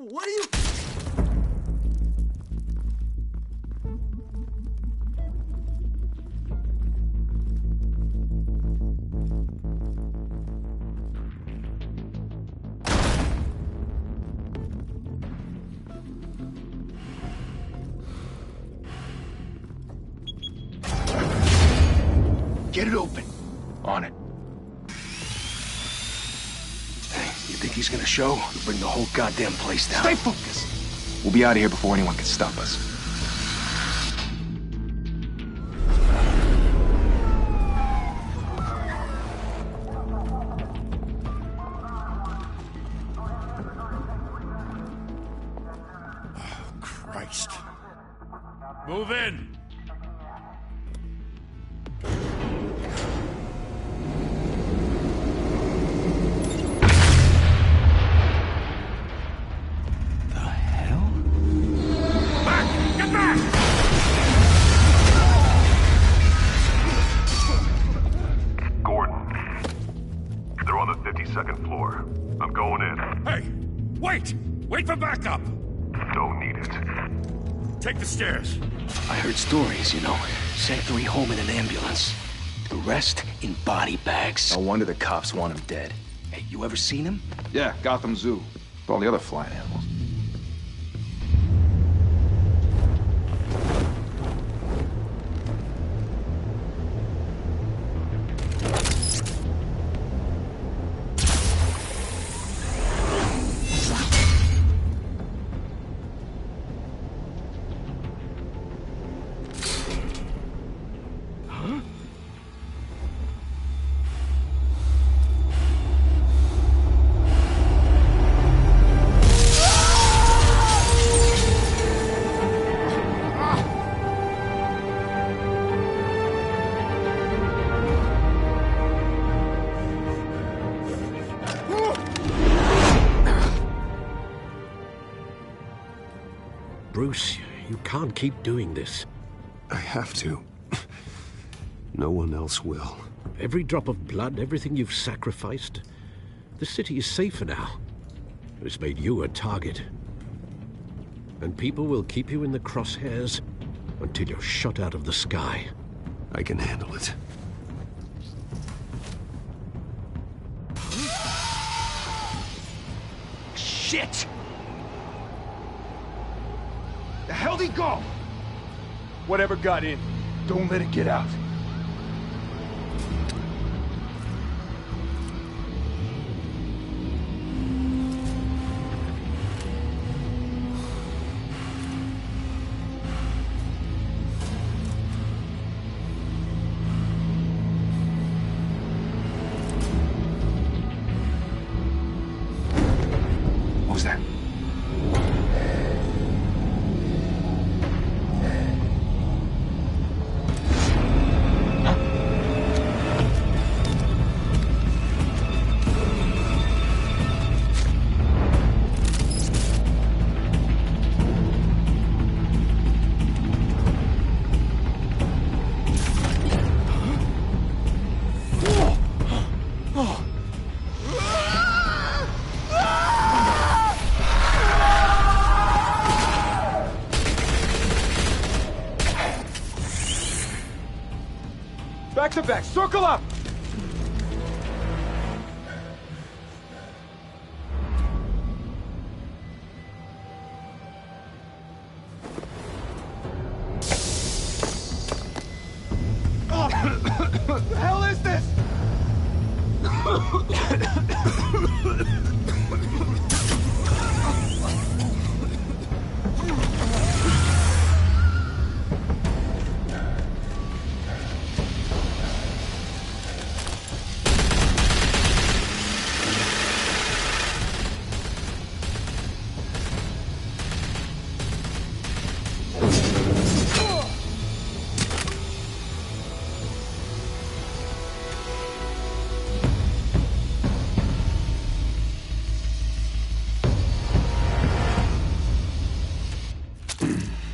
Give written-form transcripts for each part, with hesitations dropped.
What are you... Get it open. On it. Hey, you think he's gonna show? He'll bring the whole goddamn place down. Stay focused. We'll be out of here before anyone can stop us. Oh, Christ. Move in! Second floor. I'm going in. Hey! Wait! Wait for backup! Don't need it. Take the stairs. I heard stories, you know. Sent 3 home in an ambulance. The rest in body bags. No wonder the cops want him dead. Hey, you ever seen him? Yeah, Gotham Zoo. With all the other flying animals. Bruce, you can't keep doing this. I have to. No one else will. Every drop of blood, everything you've sacrificed. The city is safer now. It's made you a target. And people will keep you in the crosshairs until you're shot out of the sky. I can handle it. Shit! The hell'd he go? Whatever got in, don't let it get out. What was that? Back to back, circle up! What the hell is this?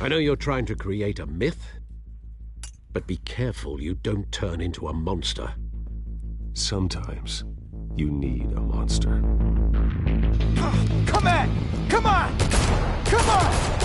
I know you're trying to create a myth, but be careful you don't turn into a monster. Sometimes, You need a monster. Come on! Come on! Come on!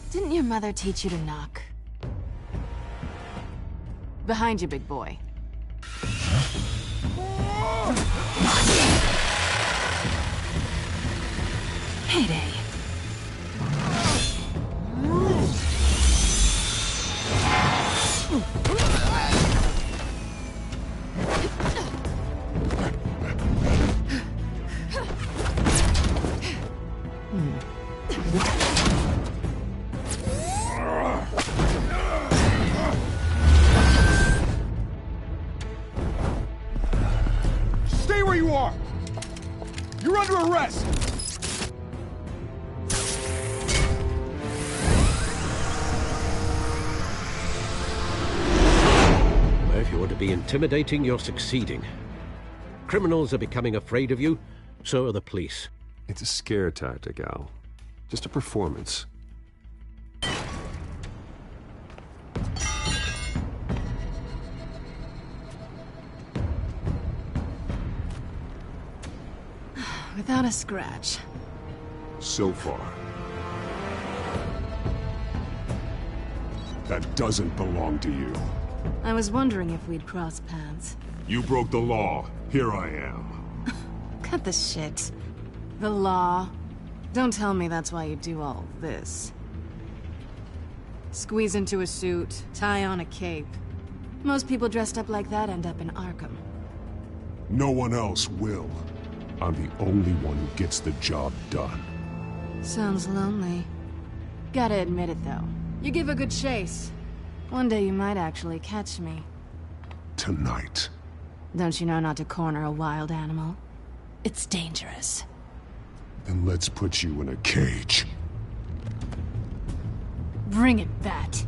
Didn't your mother teach you to knock? Behind you, big boy. Payday. Stay where you are! You're under arrest! If you want to be intimidating, you're succeeding. Criminals are becoming afraid of you, so are the police. It's a scare tactic, Al. Just a performance. Without a scratch. So far. That doesn't belong to you. I was wondering if we'd cross paths. You broke the law. Here I am. Cut the shit. The law. Don't tell me that's why you do all this. Squeeze into a suit, tie on a cape. Most people dressed up like that end up in Arkham. No one else will. I'm the only one who gets the job done. Sounds lonely. Gotta admit it, though. You give a good chase. One day you might actually catch me. Tonight. Don't you know not to corner a wild animal? It's dangerous. Then let's put you in a cage. Bring it, Bat.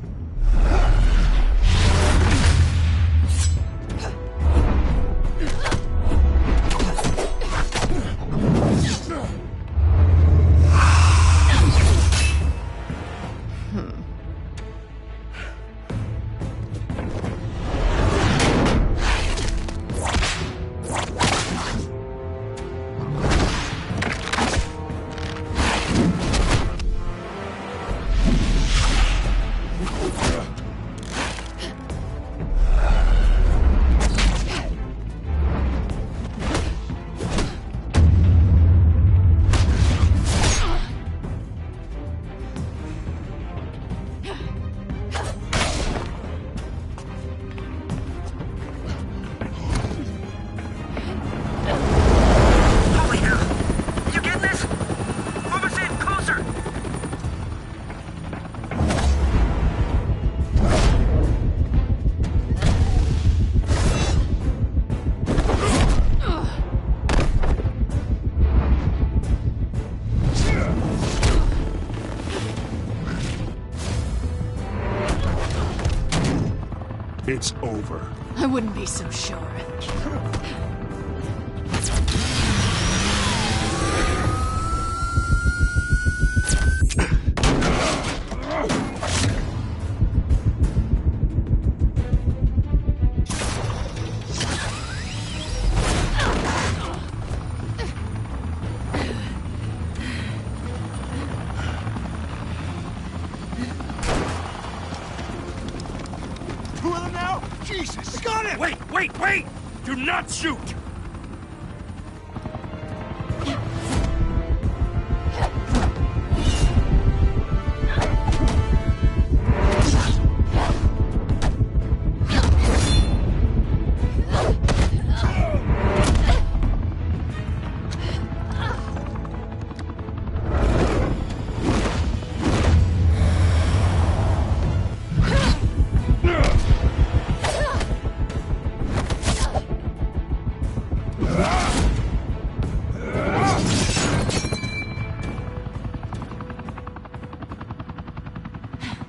It's over. I wouldn't be so sure. Jesus! Got it! Wait! Do not shoot!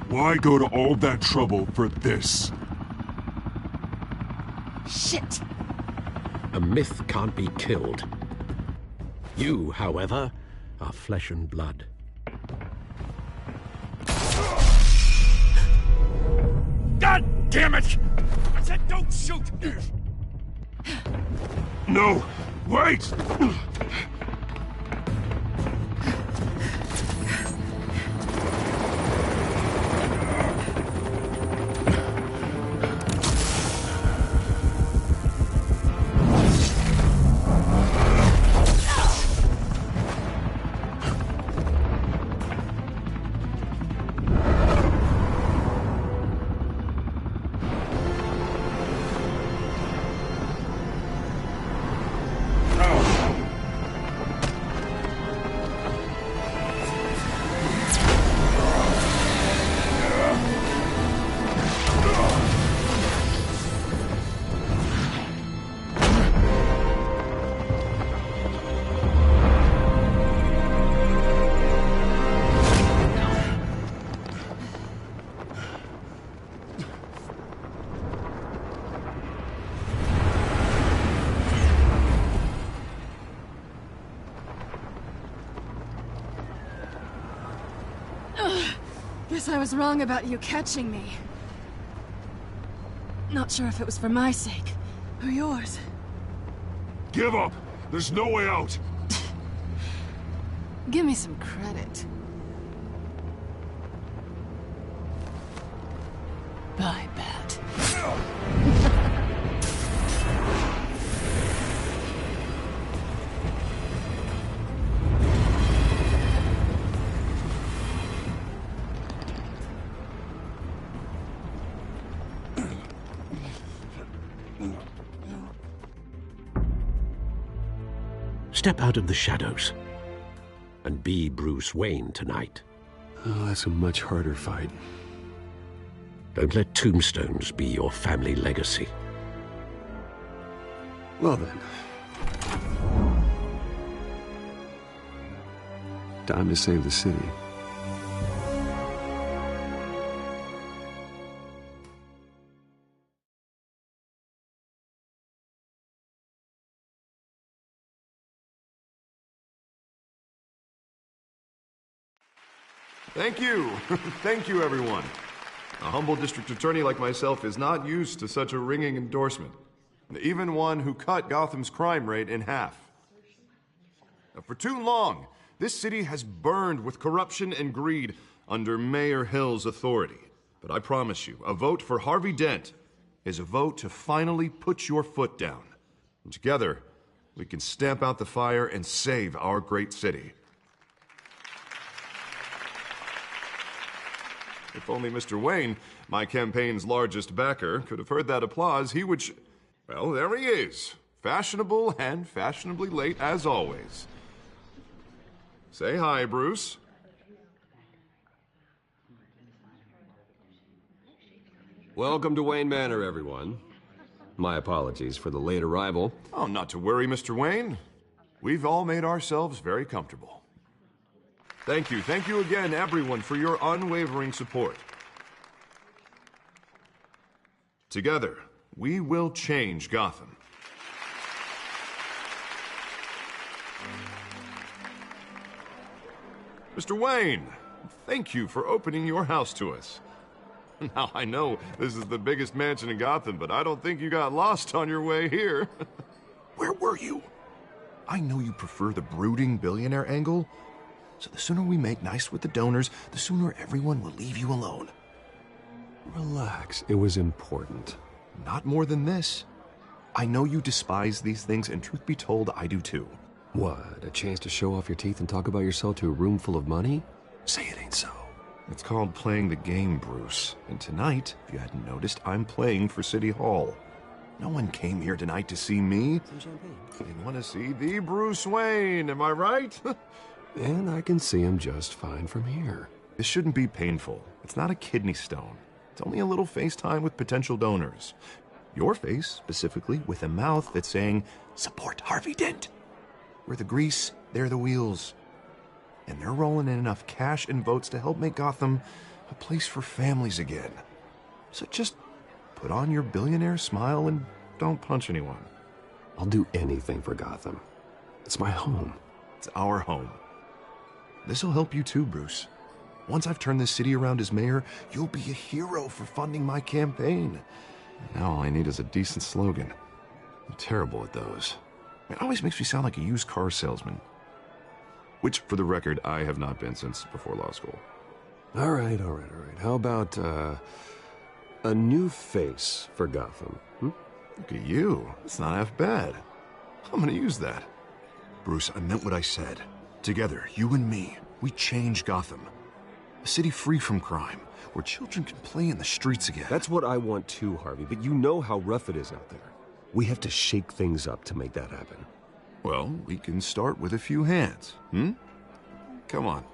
Why go to all that trouble for this? Shit! A myth can't be killed. You, however, are flesh and blood. God damn it! I said don't shoot! No! Wait! Guess I was wrong about you catching me. Not sure if it was for my sake, or yours. Give up! There's no way out! Give me some credit. Bye, Bat. Step out of the shadows and be Bruce Wayne tonight. Oh, that's a much harder fight. Don't let tombstones be your family legacy. Well then. Time to save the city. Thank you. Thank you, everyone. A humble district attorney like myself is not used to such a ringing endorsement. Even one who cut Gotham's crime rate in half. Now, for too long, this city has burned with corruption and greed under Mayor Hill's authority. But I promise you, a vote for Harvey Dent is a vote to finally put your foot down. And together, we can stamp out the fire and save our great city. If only Mr. Wayne, my campaign's largest backer, could have heard that applause, he would well, there he is. Fashionable and fashionably late as always. Say hi, Bruce. Welcome to Wayne Manor, everyone. My apologies for the late arrival. Oh, not to worry, Mr. Wayne. We've all made ourselves very comfortable. Thank you again, everyone, for your unwavering support. Together, we will change Gotham. Mr. Wayne, thank you for opening your house to us. Now, I know this is the biggest mansion in Gotham, but I don't think you got lost on your way here. Where were you? I know you prefer the brooding billionaire angle, so the sooner we make nice with the donors, the sooner everyone will leave you alone. Relax. It was important. Not more than this. I know you despise these things, and truth be told, I do too. What, a chance to show off your teeth and talk about yourself to a room full of money? Say it ain't so. It's called playing the game, Bruce. And tonight, if you hadn't noticed, I'm playing for City Hall. No one came here tonight to see me. Some champagne. They want to see the Bruce Wayne, am I right? And I can see him just fine from here. This shouldn't be painful. It's not a kidney stone. It's only a little FaceTime with potential donors. Your face, specifically, with a mouth that's saying, support Harvey Dent. We're the grease, they're the wheels. And they're rolling in enough cash and votes to help make Gotham a place for families again. So just put on your billionaire smile and don't punch anyone. I'll do anything for Gotham. It's my home. It's our home. This'll help you too, Bruce. Once I've turned this city around as mayor, you'll be a hero for funding my campaign. Now all I need is a decent slogan. I'm terrible at those. It always makes me sound like a used car salesman. Which, for the record, I have not been since before law school. All right. How about, a new face for Gotham? Look at you. It's not half bad. I'm gonna use that. Bruce, I meant what I said. Together, you and me, we change Gotham. A city free from crime, where children can play in the streets again. That's what I want too, Harvey, but you know how rough it is out there. We have to shake things up to make that happen. Well, we can start with a few hands, Come on.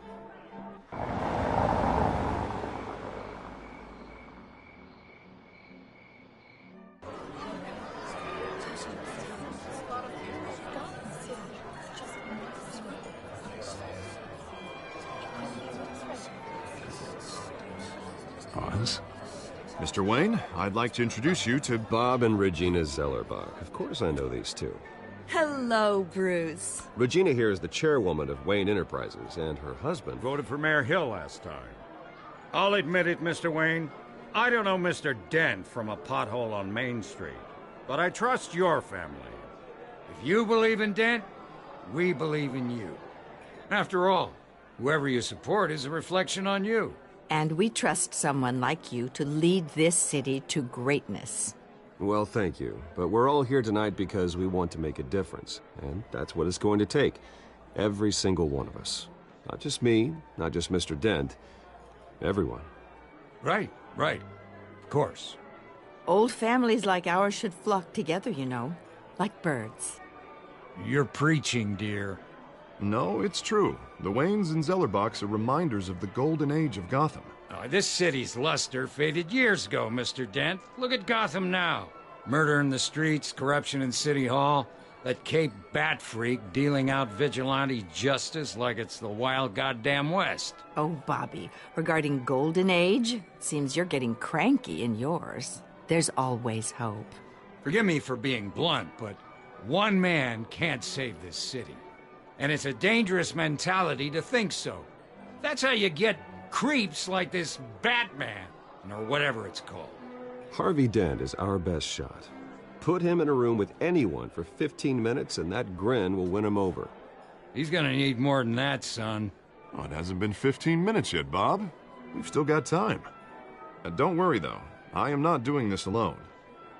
Oz? Mr. Wayne, I'd like to introduce you to Bob and Regina Zellerbach. Of course I know these two. Hello, Bruce. Regina here is the chairwoman of Wayne Enterprises, and her husband... Voted for Mayor Hill last time. I'll admit it, Mr. Wayne. I don't know Mr. Dent from a pothole on Main Street, but I trust your family. If you believe in Dent, we believe in you. After all, whoever you support is a reflection on you. And we trust someone like you to lead this city to greatness. Well, thank you. But we're all here tonight because we want to make a difference. And that's what it's going to take. Every single one of us. Not just me, not just Mr. Dent. Everyone. Right. Of course. Old families like ours should flock together, you know. Like birds. You're preaching, dear. No, it's true. The Waynes and Zellerbachs are reminders of the golden age of Gotham. This city's luster faded years ago, Mr. Dent. Look at Gotham now. Murder in the streets, corruption in City Hall, that Cape Bat freak dealing out vigilante justice like it's the wild goddamn West. Oh, Bobby, regarding Golden Age, seems you're getting cranky in yours. There's always hope. Forgive me for being blunt, but one man can't save this city. And it's a dangerous mentality to think so. That's how you get creeps like this Batman, or whatever it's called. Harvey Dent is our best shot. Put him in a room with anyone for 15 minutes and that grin will win him over. He's gonna need more than that, son. Oh, it hasn't been 15 minutes yet, Bob. We've still got time. Don't worry, though. I am not doing this alone.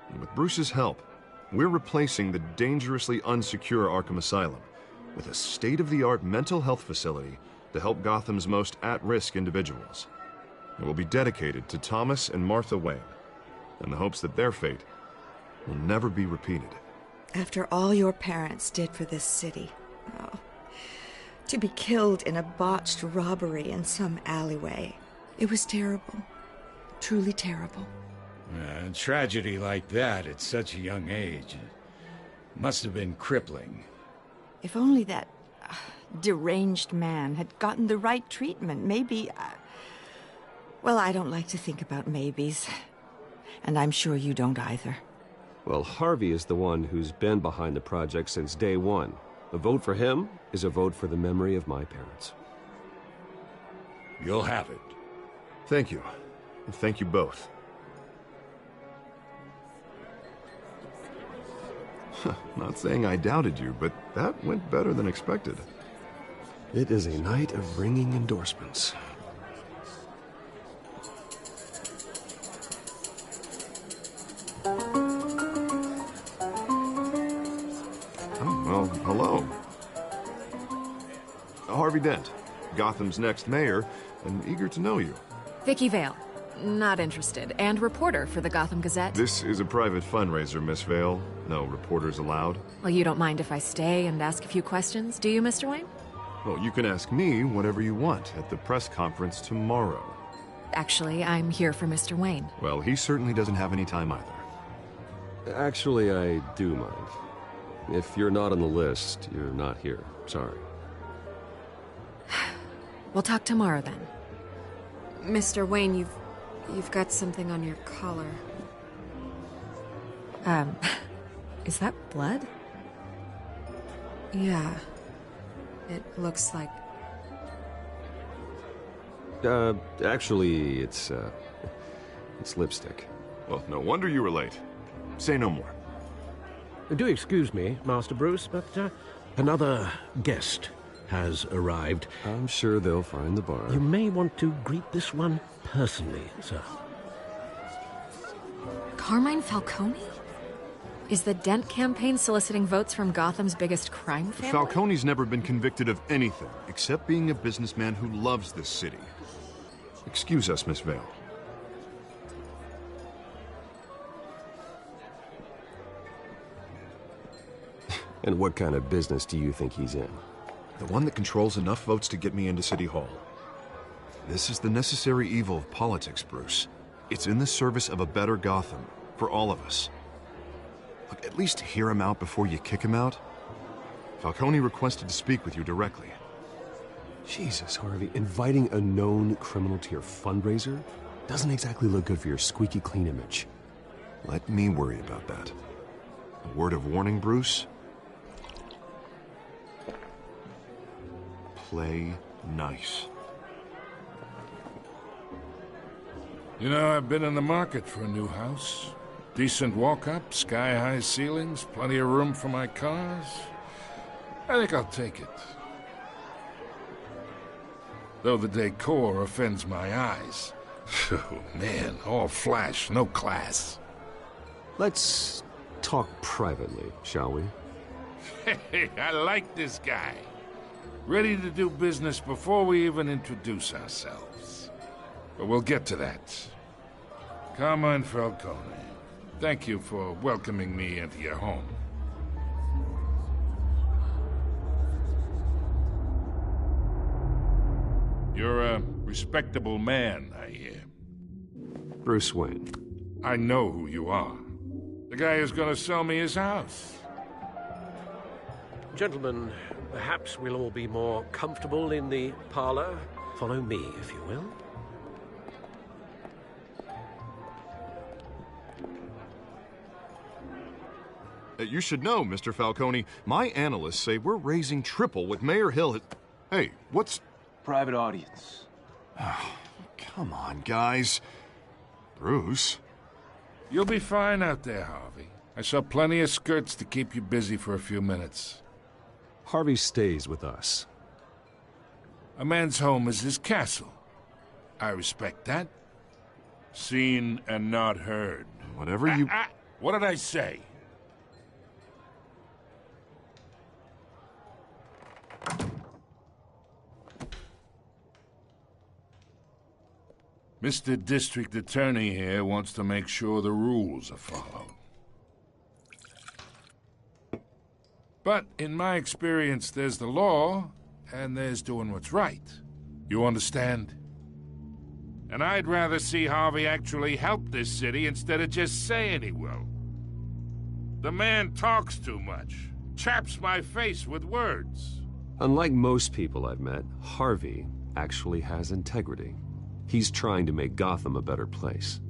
And with Bruce's help, we're replacing the dangerously unsecure Arkham Asylum with a state-of-the-art mental health facility to help Gotham's most at-risk individuals. It will be dedicated to Thomas and Martha Wayne, in the hopes that their fate will never be repeated. After all your parents did for this city, to be killed in a botched robbery in some alleyway, it was terrible. Truly terrible. A tragedy like that at such a young age must have been crippling. If only that deranged man had gotten the right treatment, maybe... Well, I don't like to think about maybes. And I'm sure you don't either. Well, Harvey is the one who's been behind the project since day one. A vote for him is a vote for the memory of my parents. You'll have it. Thank you. And thank you both. Not saying I doubted you, but that went better than expected. It is a night of ringing endorsements. Harvey Dent, Gotham's next mayor, and eager to know you. Vicky Vale. Not interested. And reporter for the Gotham Gazette. This is a private fundraiser, Miss Vale. No reporters allowed. Well, you don't mind if I stay and ask a few questions, do you, Mr. Wayne? Well, you can ask me whatever you want at the press conference tomorrow. Actually, I'm here for Mr. Wayne. Well, he certainly doesn't have any time either. Actually, I do mind. If you're not on the list, you're not here. Sorry. We'll talk tomorrow, then. Mr. Wayne, you've got something on your collar. Is that blood? Yeah. It looks like... Actually, it's lipstick. Well, no wonder you were late. Say no more. Do excuse me, Master Bruce, but another guest has arrived. I'm sure they'll find the bar. You may want to greet this one personally, sir. Carmine Falcone? Is the Dent campaign soliciting votes from Gotham's biggest crime family? Falcone's never been convicted of anything, except being a businessman who loves this city. Excuse us, Miss Vale. And what kind of business do you think he's in? The one that controls enough votes to get me into City Hall. This is the necessary evil of politics, Bruce. It's in the service of a better Gotham, for all of us. Look, at least hear him out before you kick him out. Falcone requested to speak with you directly. Jesus, Harvey, inviting a known criminal to your fundraiser doesn't exactly look good for your squeaky clean image. Let me worry about that. A word of warning, Bruce? Play nice. You know, I've been in the market for a new house. Decent walk-up, sky-high ceilings, plenty of room for my cars. I think I'll take it. Though the decor offends my eyes. Oh, man, all flash, no class. Let's talk privately, shall we? Hey, I like this guy. Ready to do business before we even introduce ourselves. But we'll get to that. Carmine Falcone, thank you for welcoming me into your home. You're a respectable man, I hear. Bruce Wayne. I know who you are. The guy who's gonna sell me his house. Gentlemen, perhaps we'll all be more comfortable in the parlor. Follow me, if you will. You should know, Mr. Falcone, my analysts say we're raising triple with Mayor Hill. Hey, what's... Private audience. Oh, come on, guys. Bruce? You'll be fine out there, Harvey. I saw plenty of skirts to keep you busy for a few minutes. Harvey stays with us. A man's home is his castle. I respect that. Seen and not heard. Whatever you... What did I say? Mr. District Attorney here wants to make sure the rules are followed. But in my experience, there's the law, and there's doing what's right. You understand? And I'd rather see Harvey actually help this city instead of just saying he will. The man talks too much, chaps my face with words. Unlike most people I've met, Harvey actually has integrity. He's trying to make Gotham a better place.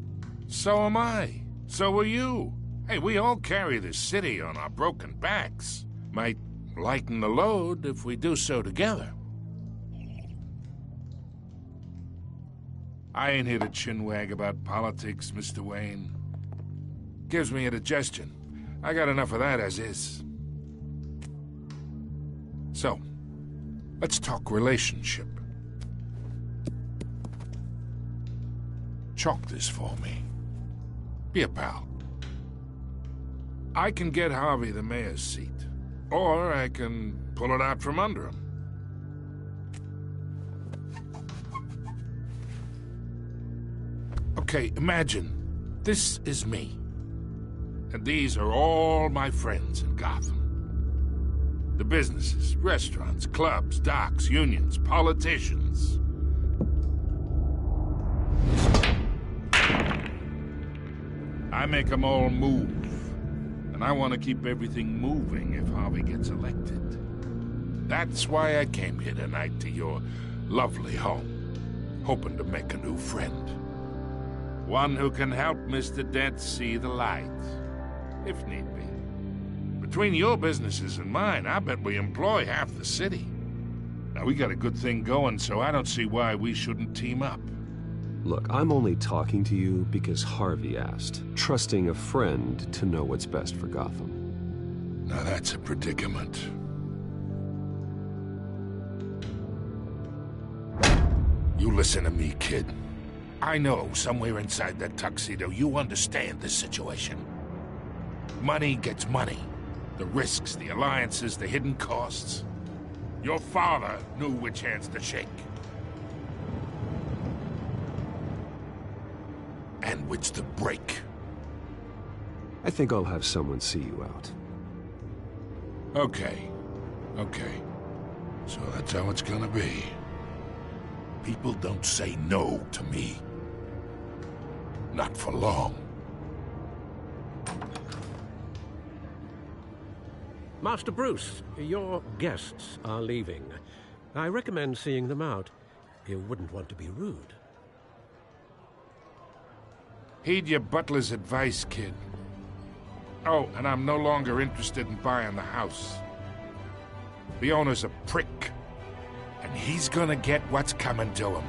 So am I. So are you. Hey, we all carry this city on our broken backs. Might lighten the load if we do so together. I ain't here to chinwag about politics, Mr. Wayne. Gives me indigestion. I got enough of that as is. So, let's talk relationship. Chalk this for me. Be a pal. I can get Harvey the mayor's seat, or I can pull it out from under him. Okay, imagine this is me. And these are all my friends in Gotham. The businesses, restaurants, clubs, docks, unions, politicians. I make them all move. And I want to keep everything moving if Harvey gets elected. That's why I came here tonight to your lovely home, hoping to make a new friend. One who can help Mr. Dent see the light, if need be. Between your businesses and mine, I bet we employ half the city. Now, we got a good thing going, so I don't see why we shouldn't team up. Look, I'm only talking to you because Harvey asked, trusting a friend to know what's best for Gotham. Now that's a predicament. You listen to me, kid. I know somewhere inside that tuxedo you understand this situation. Money gets money. The risks, the alliances, the hidden costs. Your father knew which hands to shake. And which to break. I think I'll have someone see you out. Okay. So that's how it's gonna be. People don't say no to me. Not for long. Master Bruce, your guests are leaving. I recommend seeing them out. You wouldn't want to be rude. Heed your butler's advice, kid. Oh, and I'm no longer interested in buying the house. The owner's a prick, and he's gonna get what's coming to him.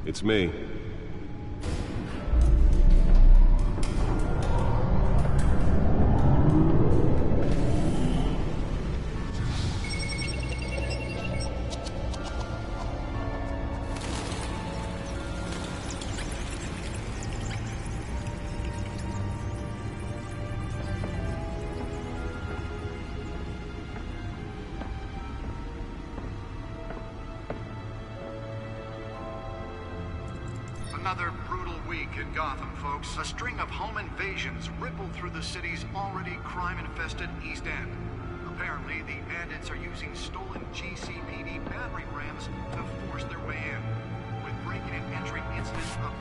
It's me. Another brutal week in Gotham, folks. A string of home invasions rippled through the city's already crime-infested East End. Apparently, the bandits are using stolen GCPD battering rams to force their way in, with break-in and entry incidents up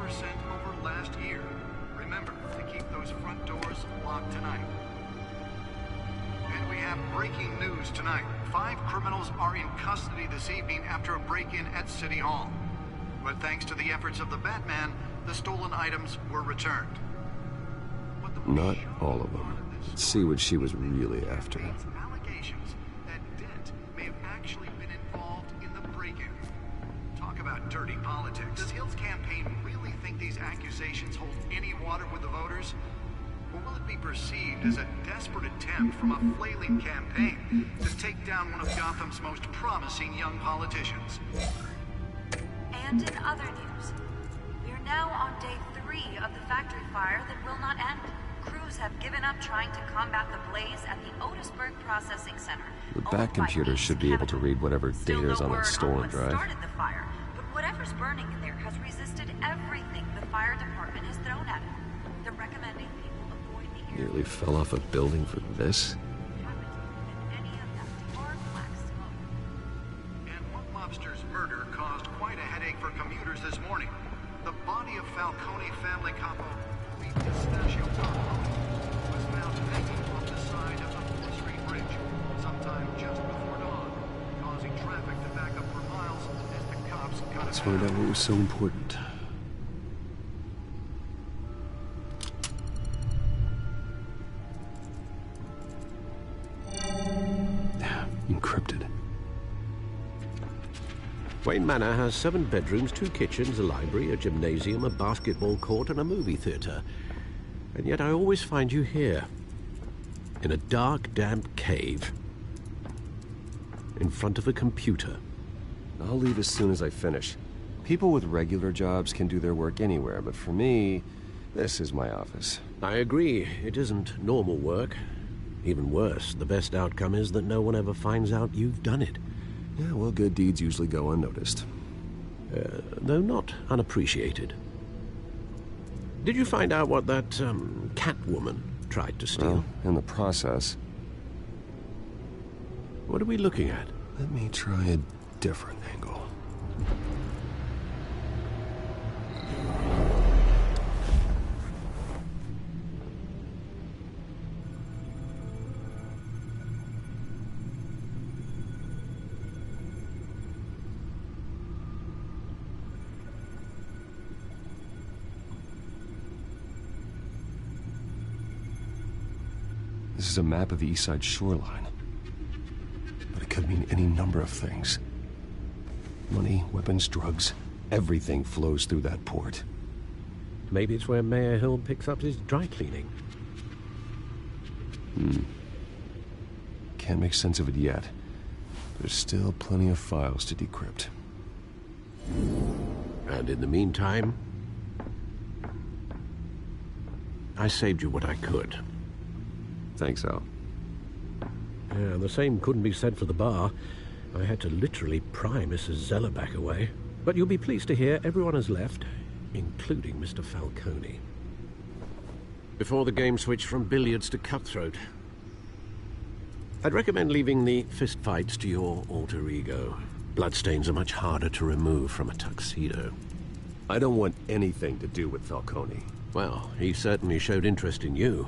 40% over last year. Remember to keep those front doors locked tonight. And we have breaking news tonight. 5 criminals are in custody this evening after a break-in at City Hall. But thanks to the efforts of the Batman, the stolen items were returned. Not all of them. Let's see what she was really after. Allegations that Dent may have actually been involved in the break-in. Talk about dirty politics. Does Hill's campaign really think these accusations hold any water with the voters? Or will it be perceived as a desperate attempt from a flailing campaign to take down one of Gotham's most promising young politicians? And in other news, we are now on day 3 of the factory fire that will not end. Crews have given up trying to combat the blaze at the Otisburg Processing Center. The back computer should be able to read whatever data is on that stolen drive. Started the fire, but whatever's burning in there has resisted everything the fire department has thrown at it. They're recommending people avoid the area. Nearly fell off a building for this? Mobster's murder caused quite a headache for commuters this morning. The body of Falcone family capo Louis Pistachio Falcone was found hanging off the side of the 4th Street Bridge sometime just before dawn, causing traffic to back up for miles as the cops Let's find out what was so important. Encrypted. Wayne Manor has 7 bedrooms, 2 kitchens, a library, a gymnasium, a basketball court, and a movie theater. And yet I always find you here, in a dark, damp cave, in front of a computer. I'll leave as soon as I finish. People with regular jobs can do their work anywhere, but for me, this is my office. I agree. It isn't normal work. Even worse, the best outcome is that no one ever finds out you've done it. Yeah, well, good deeds usually go unnoticed. Though not unappreciated. Did you find out what that, Catwoman tried to steal? Well, in the process. What are we looking at? Let me try a different angle. This is a map of the East Side shoreline. But it could mean any number of things. Money, weapons, drugs, everything flows through that port. Maybe it's where Mayor Hill picks up his dry cleaning. Can't make sense of it yet. There's still plenty of files to decrypt. And in the meantime, I saved you what I could. Thanks, Al. Yeah, the same couldn't be said for the bar. I had to literally pry Mrs. Zeller back away. But you'll be pleased to hear everyone has left, including Mr. Falcone. Before the game switched from billiards to cutthroat. I'd recommend leaving the fistfights to your alter ego. Bloodstains are much harder to remove from a tuxedo. I don't want anything to do with Falcone. Well, he certainly showed interest in you.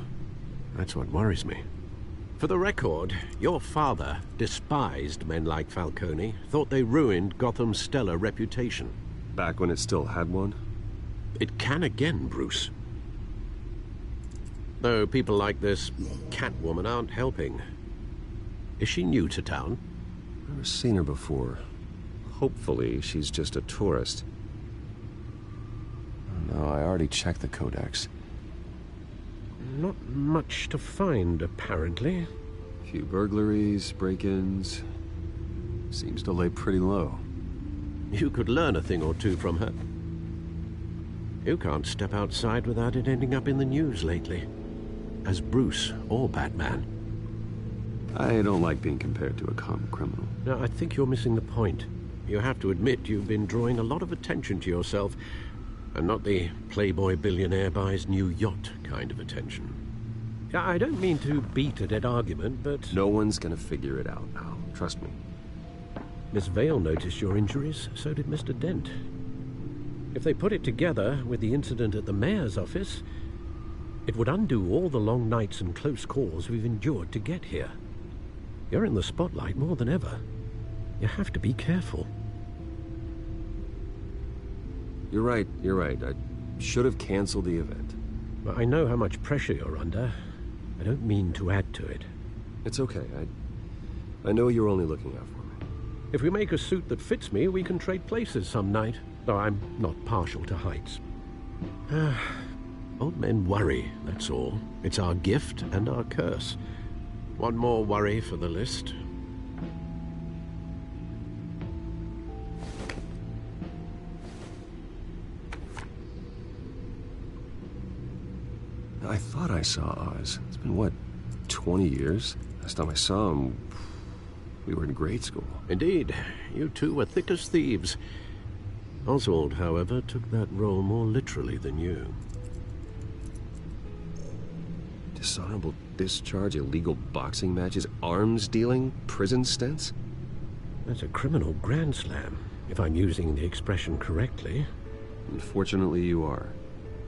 That's what worries me. For the record, your father despised men like Falcone, thought they ruined Gotham's stellar reputation. Back when it still had one? It can again, Bruce. Though people like this Catwoman aren't helping. Is she new to town? Never seen her before. Hopefully, she's just a tourist. No, I already checked the codex. Not much to find, apparently. A few burglaries, break-ins. Seems to lay pretty low. You could learn a thing or two from her. You can't step outside without it ending up in the news lately. As Bruce or Batman. I don't like being compared to a common criminal. No, I think you're missing the point. You have to admit you've been drawing a lot of attention to yourself, and not the playboy billionaire buys new yacht kind of attention. I don't mean to beat a dead argument, but... No one's gonna figure it out now. Trust me. Miss Vale noticed your injuries, so did Mr. Dent. If they put it together with the incident at the mayor's office, it would undo all the long nights and close calls we've endured to get here. You're in the spotlight more than ever. You have to be careful. You're right. I should have canceled the event. Well, I know how much pressure you're under. I don't mean to add to it. It's okay. I know you're only looking out for me. If we make a suit that fits me, we can trade places some night. Though I'm not partial to heights. Old men worry, that's all. It's our gift and our curse. One more worry for the list. I thought I saw Oz. It's been, what, 20 years? Last time I saw him, we were in grade school. Indeed. You two were thick as thieves. Oswald, however, took that role more literally than you. Dishonorable discharge, illegal boxing matches, arms dealing, prison stints? That's a criminal grand slam, if I'm using the expression correctly. Unfortunately, you are.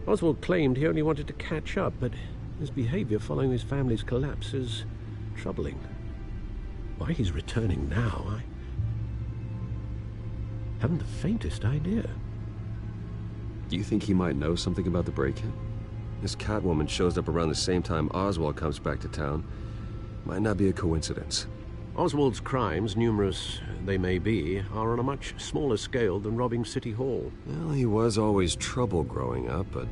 Oswald claimed he only wanted to catch up, but his behavior following his family's collapse is troubling. Why he's returning now, Haven't the faintest idea. Do you think he might know something about the break-in? This Catwoman shows up around the same time Oswald comes back to town. Might not be a coincidence. Oswald's crimes, numerous they may be, are on a much smaller scale than robbing City Hall. Well, he was always trouble growing up, but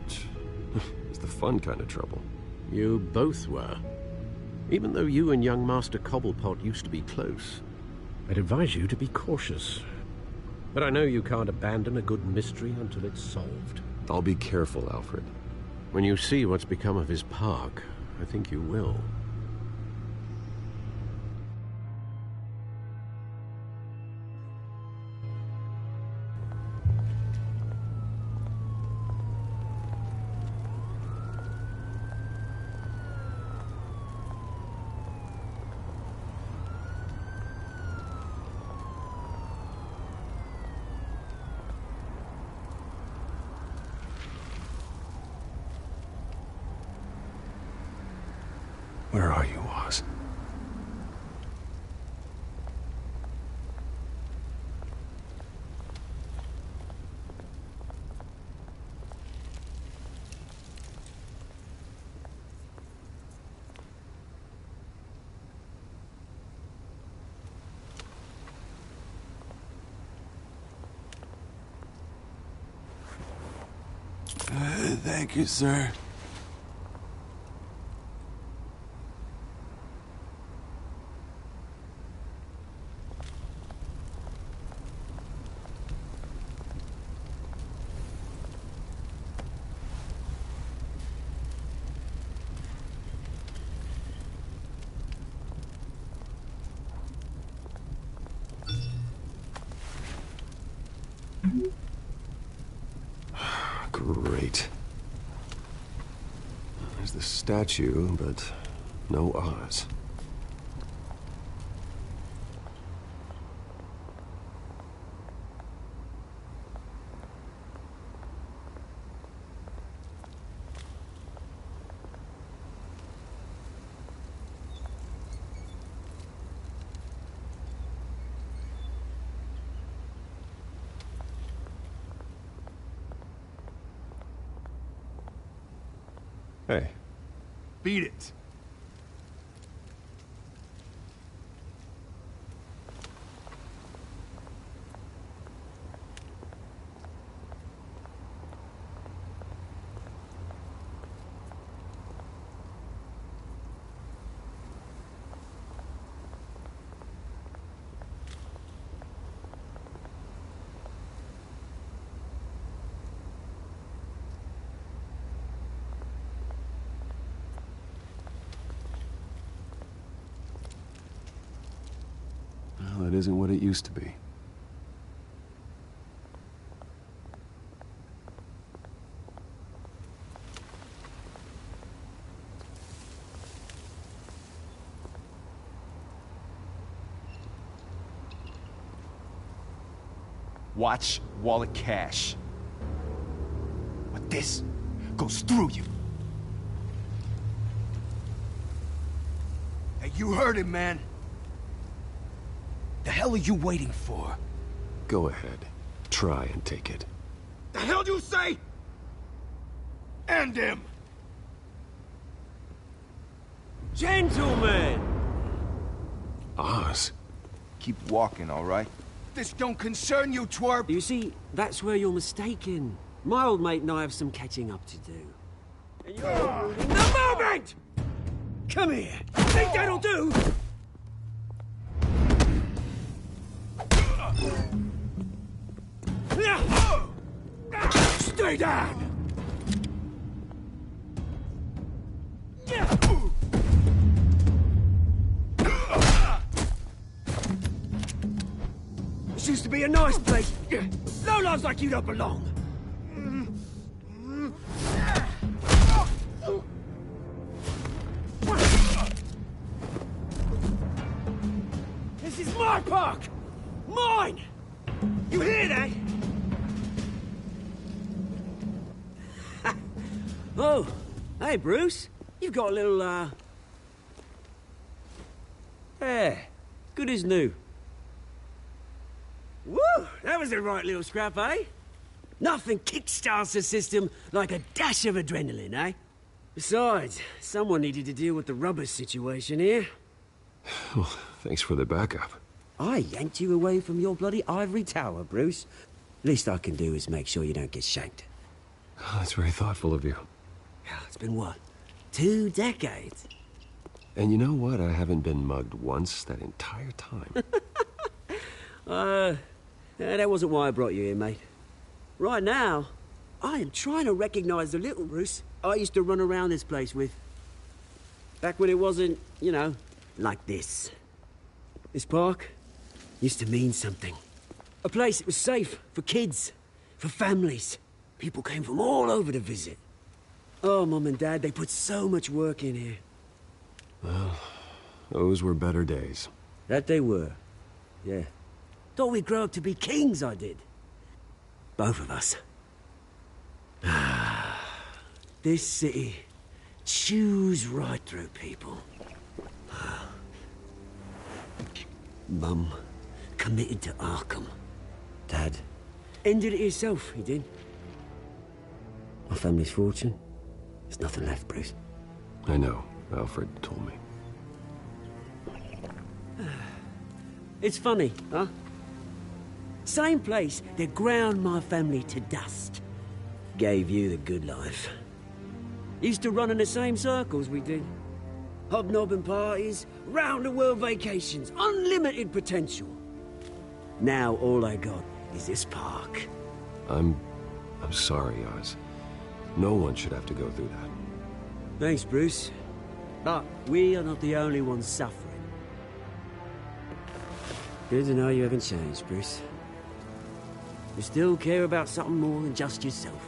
it's the fun kind of trouble. You both were. Even though you and young Master Cobblepot used to be close, I'd advise you to be cautious. But I know you can't abandon a good mystery until it's solved. I'll be careful, Alfred. When you see what's become of his park, I think you will. Where are you, Oz? Thank you, sir. Great. There's the statue, but no Oz. Hey. Beat it. Well, it isn't what it used to be. Watch wallet cash. But this goes through you. Hey, you heard him, man. The hell are you waiting for? Go ahead. Try and take it. The hell do you say? End him! Gentlemen! Oz. Keep walking, all right? This don't concern you, twerp! You see, that's where you're mistaken. My old mate and I have some catching up to do. And you're ruining the moment! Come here! Think that'll do? Stay down! This used to be a nice place. Lowlifes like you don't belong. This is my park! Mine! You hear that? Oh, hey, Bruce. You've got a little, Yeah, good as new. Woo! That was a right little scrap, eh? Nothing kickstarts the system like a dash of adrenaline, eh? Besides, someone needed to deal with the rubber situation here. Well, thanks for the backup. I yanked you away from your bloody ivory tower, Bruce. Least I can do is make sure you don't get shanked. Oh, that's very thoughtful of you. It's been what? 2 decades? And you know what? I haven't been mugged once that entire time. That wasn't why I brought you here, mate. Right now, I am trying to recognize the little Bruce I used to run around this place with. Back when it wasn't, you know, like this. This park used to mean something. A place that was safe for kids, for families. People came from all over to visit. Oh, Mum and Dad, they put so much work in here. Well, those were better days. That they were. Yeah. Thought we'd grow up to be kings, I did. Both of us. This city chews right through people. Mum committed to Arkham. Dad ended it himself, he did. My family's fortune. There's nothing left, Bruce. I know. Alfred told me. It's funny, huh? Same place that ground my family to dust. Gave you the good life. Used to run in the same circles we did. Hobnobbing parties, round-the-world vacations, unlimited potential. Now all I got is this park. I'm sorry, Oz. No one should have to go through that. Thanks, Bruce. But we are not the only ones suffering. Good to know you haven't changed, Bruce. You still care about something more than just yourself.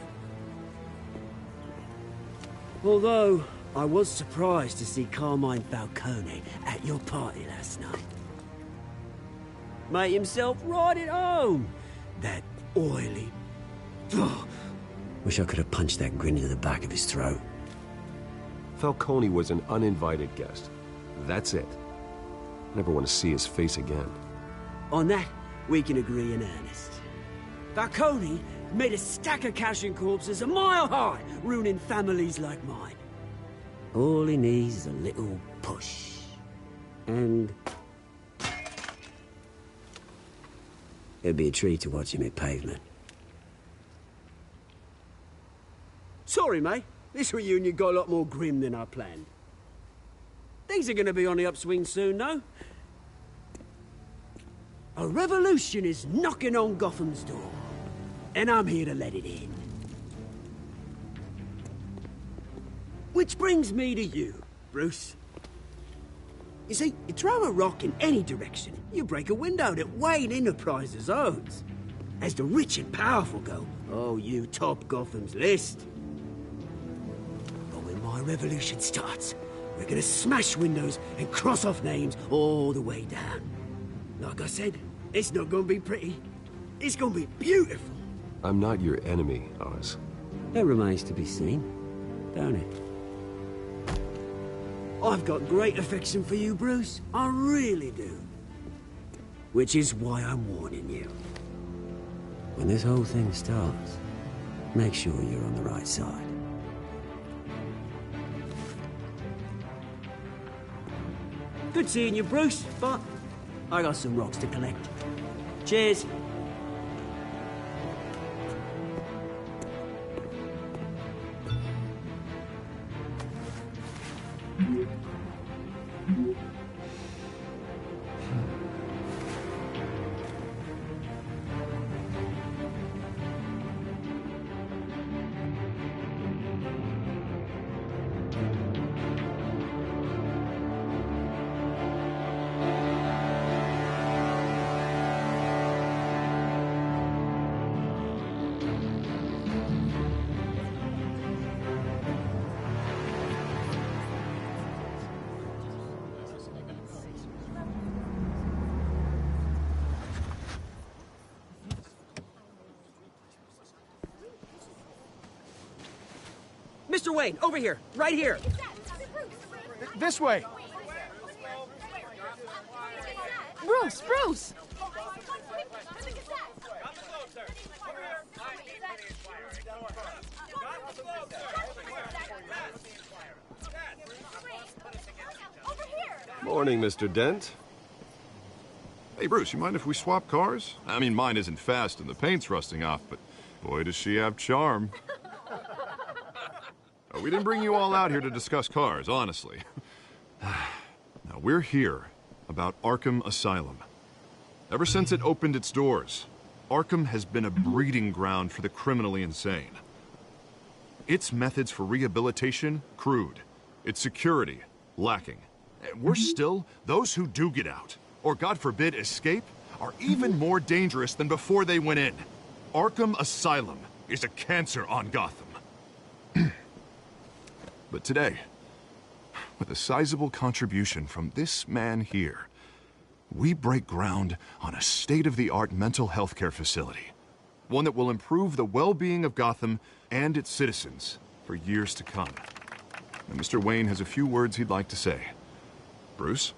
Although, I was surprised to see Carmine Falcone at your party last night. Made himself right at home. That oily... Oh, wish I could have punched that grin into the back of his throat. Falcone was an uninvited guest. That's it. Never want to see his face again. On that, we can agree in earnest. Falcone made a stack of cashing corpses a mile high, ruining families like mine. All he needs is a little push. And... it'd be a treat to watch him hit pavement. Sorry, mate. This reunion got a lot more grim than I planned. Things are gonna be on the upswing soon, though. A revolution is knocking on Gotham's door. And I'm here to let it in. Which brings me to you, Bruce. You see, you throw a rock in any direction, you break a window that Wayne Enterprises owns. As the rich and powerful go, oh, you top Gotham's list. But when my revolution starts, we're gonna smash windows and cross off names all the way down. Like I said, it's not gonna be pretty. It's gonna be beautiful. I'm not your enemy, Oz. That remains to be seen, don't it? I've got great affection for you, Bruce. I really do. Which is why I'm warning you. When this whole thing starts, make sure you're on the right side. Good seeing you, Bruce, but I got some rocks to collect. Cheers. Mr. Wayne, over here. Right here. This way. Bruce! Morning, Mr. Dent. Hey, Bruce, you mind if we swap cars? I mean, mine isn't fast and the paint's rusting off, but boy, does she have charm. We didn't bring you all out here to discuss cars, honestly. Now, we're here about Arkham Asylum. Ever since it opened its doors, Arkham has been a breeding ground for the criminally insane. Its methods for rehabilitation, crude. Its security, lacking. And worse still, those who do get out, or God forbid escape, are even more dangerous than before they went in. Arkham Asylum is a cancer on Gotham. But today, with a sizable contribution from this man here, we break ground on a state-of-the-art mental health care facility. One that will improve the well-being of Gotham and its citizens for years to come. And Mr. Wayne has a few words he'd like to say. Bruce?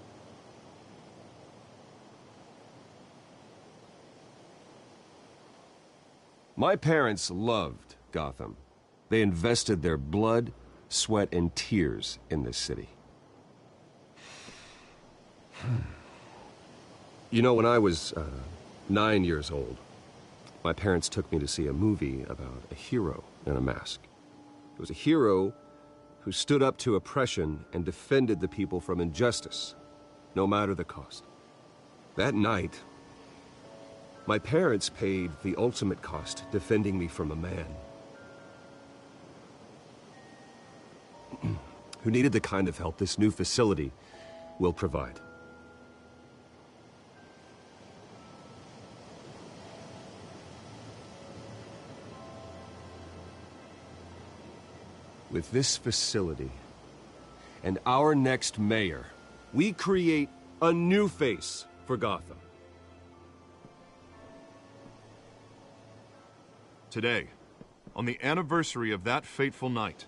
My parents loved Gotham. They invested their blood, sweat, and tears in this city. You know, when I was 9 years old, my parents took me to see a movie about a hero in a mask. It was a hero who stood up to oppression and defended the people from injustice, no matter the cost. That night, my parents paid the ultimate cost defending me from a man who needed the kind of help this new facility will provide. With this facility and our next mayor, we create a new face for Gotham. Today, on the anniversary of that fateful night,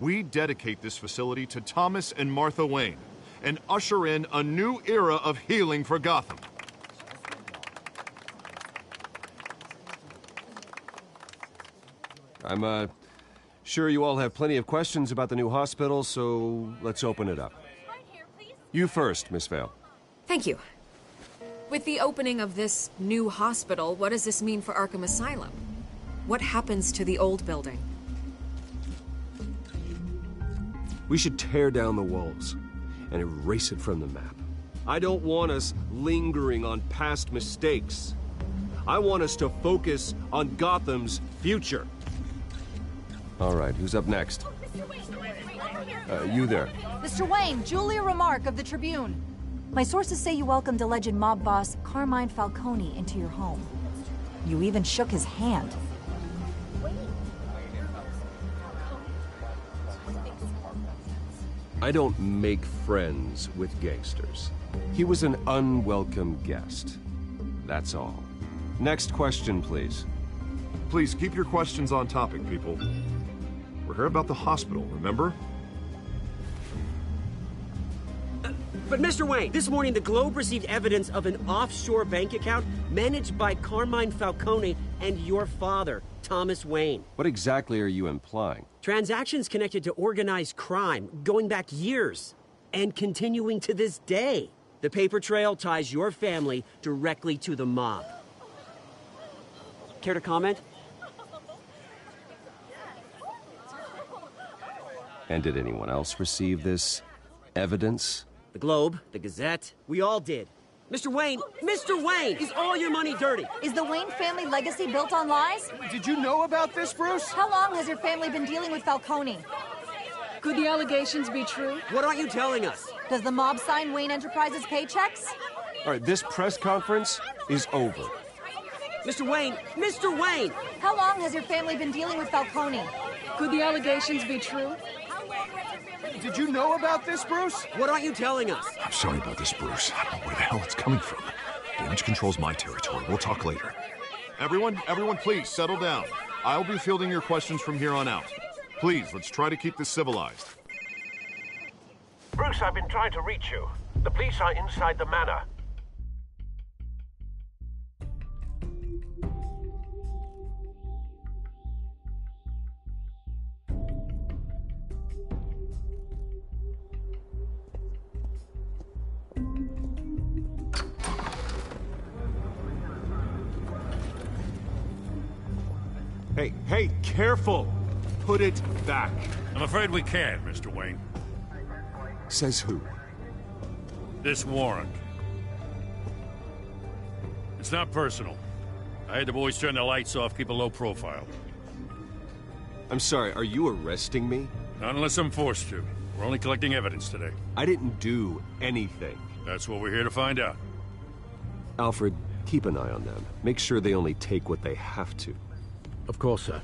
we dedicate this facility to Thomas and Martha Wayne and usher in a new era of healing for Gotham. I'm sure you all have plenty of questions about the new hospital, so let's open it up. You first, Miss Vale. Thank you. With the opening of this new hospital, what does this mean for Arkham Asylum? What happens to the old building? We should tear down the walls and erase it from the map. I don't want us lingering on past mistakes. I want us to focus on Gotham's future. All right, who's up next? You there. Mr. Wayne, Julia Remark of the Tribune. My sources say you welcomed alleged mob boss Carmine Falcone into your home. You even shook his hand. I don't make friends with gangsters. He was an unwelcome guest. That's all. Next question, please. Please keep your questions on topic, people. We're here about the hospital, remember? But Mr. Wayne, this morning the Globe received evidence of an offshore bank account managed by Carmine Falcone and your father, Thomas Wayne. What exactly are you implying? Transactions connected to organized crime, going back years, and continuing to this day. The paper trail ties your family directly to the mob. Care to comment? And did anyone else receive this evidence? The Globe, the Gazette, we all did. Mr. Wayne, is all your money dirty? Is the Wayne family legacy built on lies? Did you know about this, Bruce? How long has your family been dealing with Falcone? Could the allegations be true? What aren't you telling us? Does the mob sign Wayne Enterprises paychecks? All right, this press conference is over. Mr. Wayne! How long has your family been dealing with Falcone? Could the allegations be true? Did you know about this, Bruce? What aren't you telling us? I'm sorry about this, Bruce. I don't know where the hell it's coming from. Damage control's my territory. We'll talk later. Everyone, please, settle down. I'll be fielding your questions from here on out. Please, let's try to keep this civilized. Bruce, I've been trying to reach you. The police are inside the manor. Hey, careful! Put it back. I'm afraid we can't, Mr. Wayne. Says who? This warrant. It's not personal. I had the boys turn the lights off, keep a low profile. I'm sorry, are you arresting me? Not unless I'm forced to. We're only collecting evidence today. I didn't do anything. That's what we're here to find out. Alfred, keep an eye on them. Make sure they only take what they have to. Of course, sir.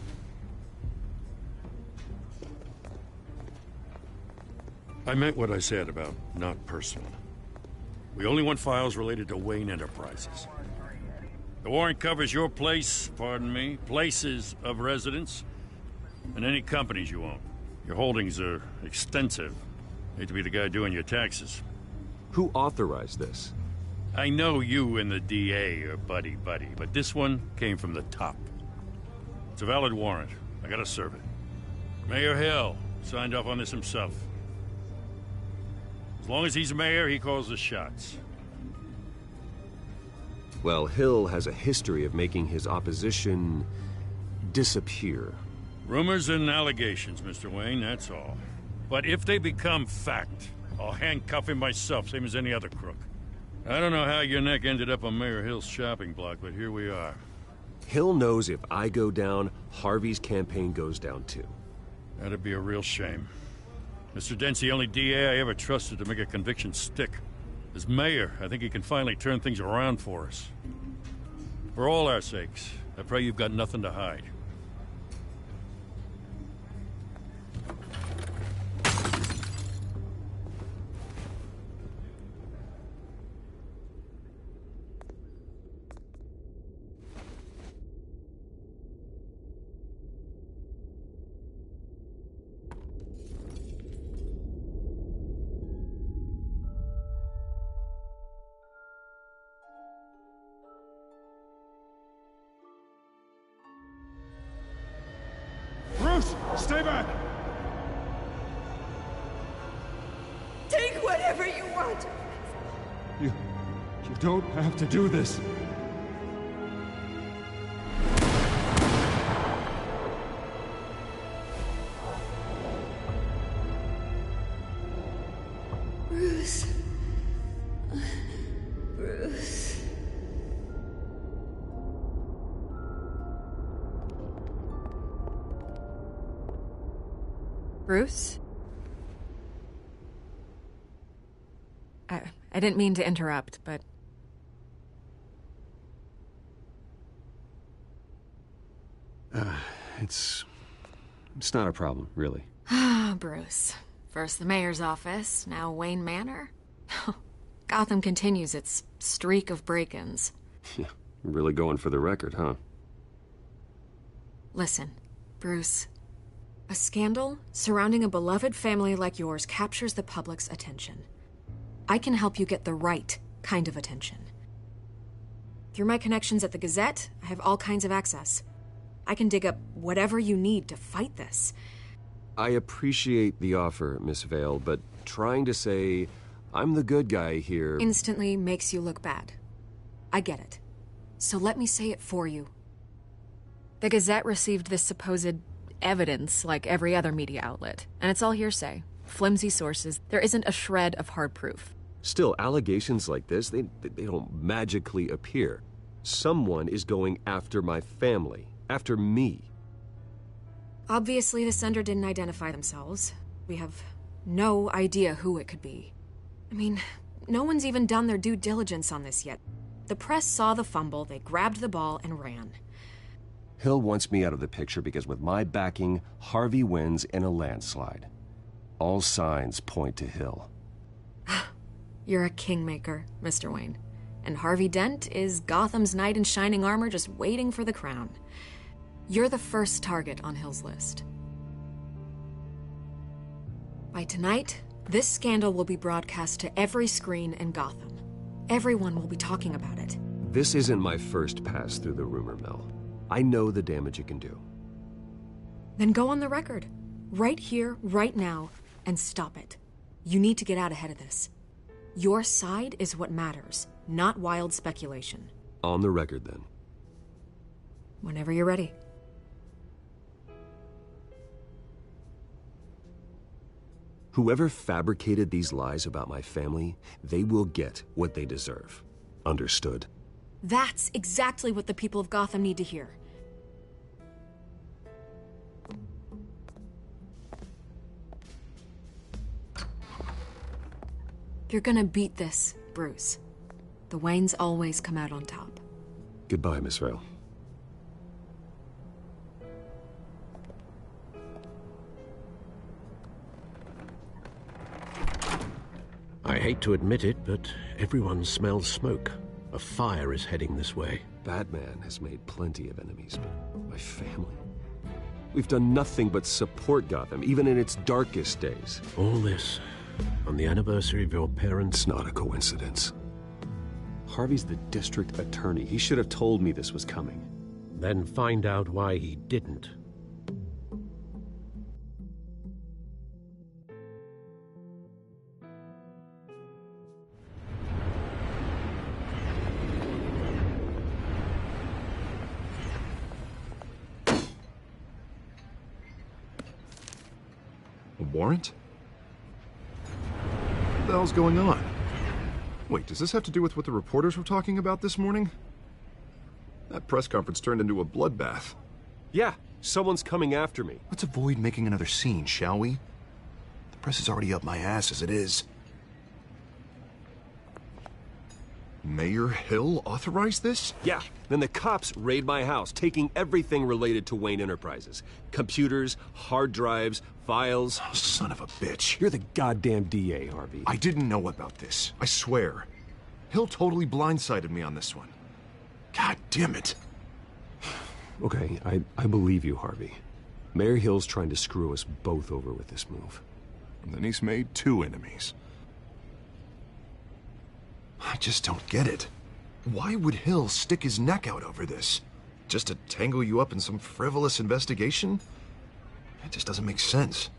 I meant what I said about not personal. We only want files related to Wayne Enterprises. The warrant covers your place, pardon me, places of residence, and any companies you own. Your holdings are extensive. Hate to be the guy doing your taxes. Who authorized this? I know you and the DA are buddy-buddy, but this one came from the top. It's a valid warrant. I gotta serve it. Mayor Hill signed off on this himself. As long as he's mayor, he calls the shots. Well, Hill has a history of making his opposition disappear. Rumors and allegations, Mr. Wayne, that's all. But if they become fact, I'll handcuff him myself, same as any other crook. I don't know how your neck ended up on Mayor Hill's shopping block, but here we are. Hill knows if I go down, Harvey's campaign goes down too. That'd be a real shame. Mr. Dent's the only DA I ever trusted to make a conviction stick. As mayor, I think he can finally turn things around for us. For all our sakes, I pray you've got nothing to hide. Bruce, stay back! Take whatever you want. You don't have to do this. Bruce. Bruce. Bruce? I didn't mean to interrupt, but... It's not a problem, really. Ah, Bruce. First the mayor's office, now Wayne Manor. Gotham continues its streak of break-ins. Yeah, really going for the record, huh? Listen, Bruce. A scandal surrounding a beloved family like yours captures the public's attention. I can help you get the right kind of attention. Through my connections at the Gazette, I have all kinds of access. I can dig up whatever you need to fight this. I appreciate the offer, Miss Vale, but trying to say I'm the good guy here... instantly makes you look bad. I get it. So let me say it for you. The Gazette received this supposed evidence like every other media outlet, and it's all hearsay. Flimsy sources. There isn't a shred of hard proof. Still, allegations like this, they don't magically appear. Someone is going after my family. After me. Obviously, the sender didn't identify themselves. We have no idea who it could be. I mean, no one's even done their due diligence on this yet. The press saw the fumble, they grabbed the ball and ran. Hill wants me out of the picture because with my backing, Harvey wins in a landslide. All signs point to Hill. You're a kingmaker, Mr. Wayne. And Harvey Dent is Gotham's knight in shining armor just waiting for the crown. You're the first target on Hill's list. By tonight, this scandal will be broadcast to every screen in Gotham. Everyone will be talking about it. This isn't my first pass through the rumor mill. I know the damage it can do. Then go on the record. Right here, right now, and stop it. You need to get out ahead of this. Your side is what matters, not wild speculation. On the record, then. Whenever you're ready. Whoever fabricated these lies about my family, they will get what they deserve. Understood? That's exactly what the people of Gotham need to hear. You're gonna beat this, Bruce. The Waynes always come out on top. Goodbye, Miss Vale. I hate to admit it, but everyone smells smoke. A fire is heading this way. Batman has made plenty of enemies, but my family... We've done nothing but support Gotham, even in its darkest days. All this, on the anniversary of your parents'... It's not a coincidence. Harvey's the district attorney. He should have told me this was coming. Then find out why he didn't. A warrant? What the hell's going on? Wait, does this have to do with what the reporters were talking about this morning? That press conference turned into a bloodbath. Yeah, someone's coming after me. Let's avoid making another scene, shall we? The press is already up my ass as it is. Mayor Hill authorized this? Yeah, then the cops raid my house, taking everything related to Wayne Enterprises. Computers, hard drives, files. Oh, son of a bitch. You're the goddamn DA, Harvey. I didn't know about this. I swear. Hill totally blindsided me on this one. God damn it. Okay, I believe you, Harvey. Mayor Hill's trying to screw us both over with this move. And then he's made 2 enemies. I just don't get it. Why would Hill stick his neck out over this? Just to tangle you up in some frivolous investigation? It just doesn't make sense.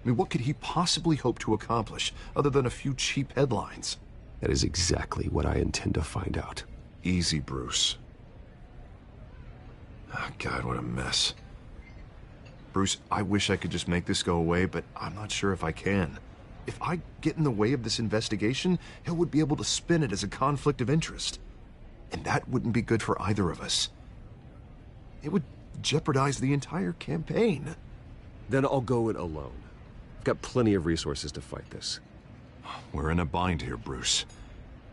I mean, what could he possibly hope to accomplish other than a few cheap headlines? That is exactly what I intend to find out. Easy, Bruce. Oh, God, what a mess. Bruce, I wish I could just make this go away, but I'm not sure if I can. If I get in the way of this investigation, Hill would be able to spin it as a conflict of interest. And that wouldn't be good for either of us. It would jeopardize the entire campaign. Then I'll go it alone. I've got plenty of resources to fight this. We're in a bind here, Bruce.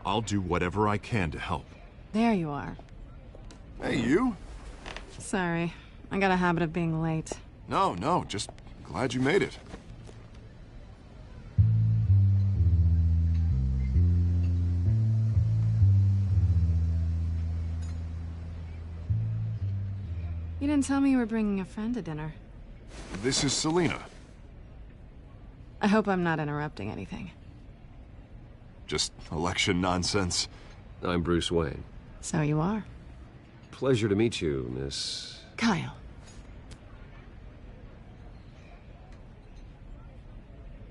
I'll do whatever I can to help. There you are. Hey, you? Sorry. I got a habit of being late. No, just glad you made it. You didn't tell me you were bringing a friend to dinner. This is Selina. I hope I'm not interrupting anything. Just election nonsense. I'm Bruce Wayne. So you are. Pleasure to meet you, Miss... Kyle.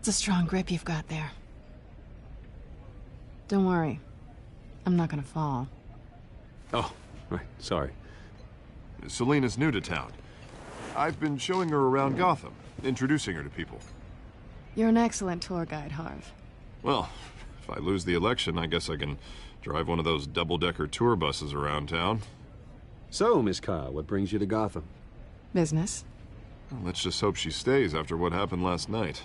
It's a strong grip you've got there. Don't worry. I'm not gonna fall. Oh, right. Sorry. Selina's new to town. I've been showing her around Gotham, introducing her to people. You're an excellent tour guide, Harv. Well, if I lose the election, I guess I can drive one of those double-decker tour buses around town. So, Miss Kyle, what brings you to Gotham? Business. Well, let's just hope she stays after what happened last night.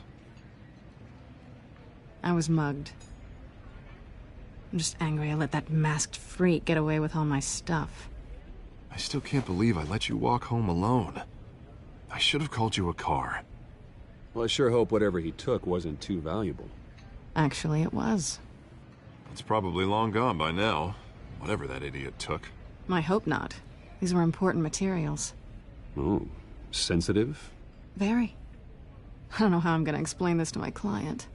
I was mugged. I'm just angry I let that masked freak get away with all my stuff. I still can't believe I let you walk home alone. I should have called you a car. Well, I sure hope whatever he took wasn't too valuable. Actually, it was. It's probably long gone by now, whatever that idiot took. I hope not. These were important materials. Ooh, sensitive? Very. I don't know how I'm gonna explain this to my client.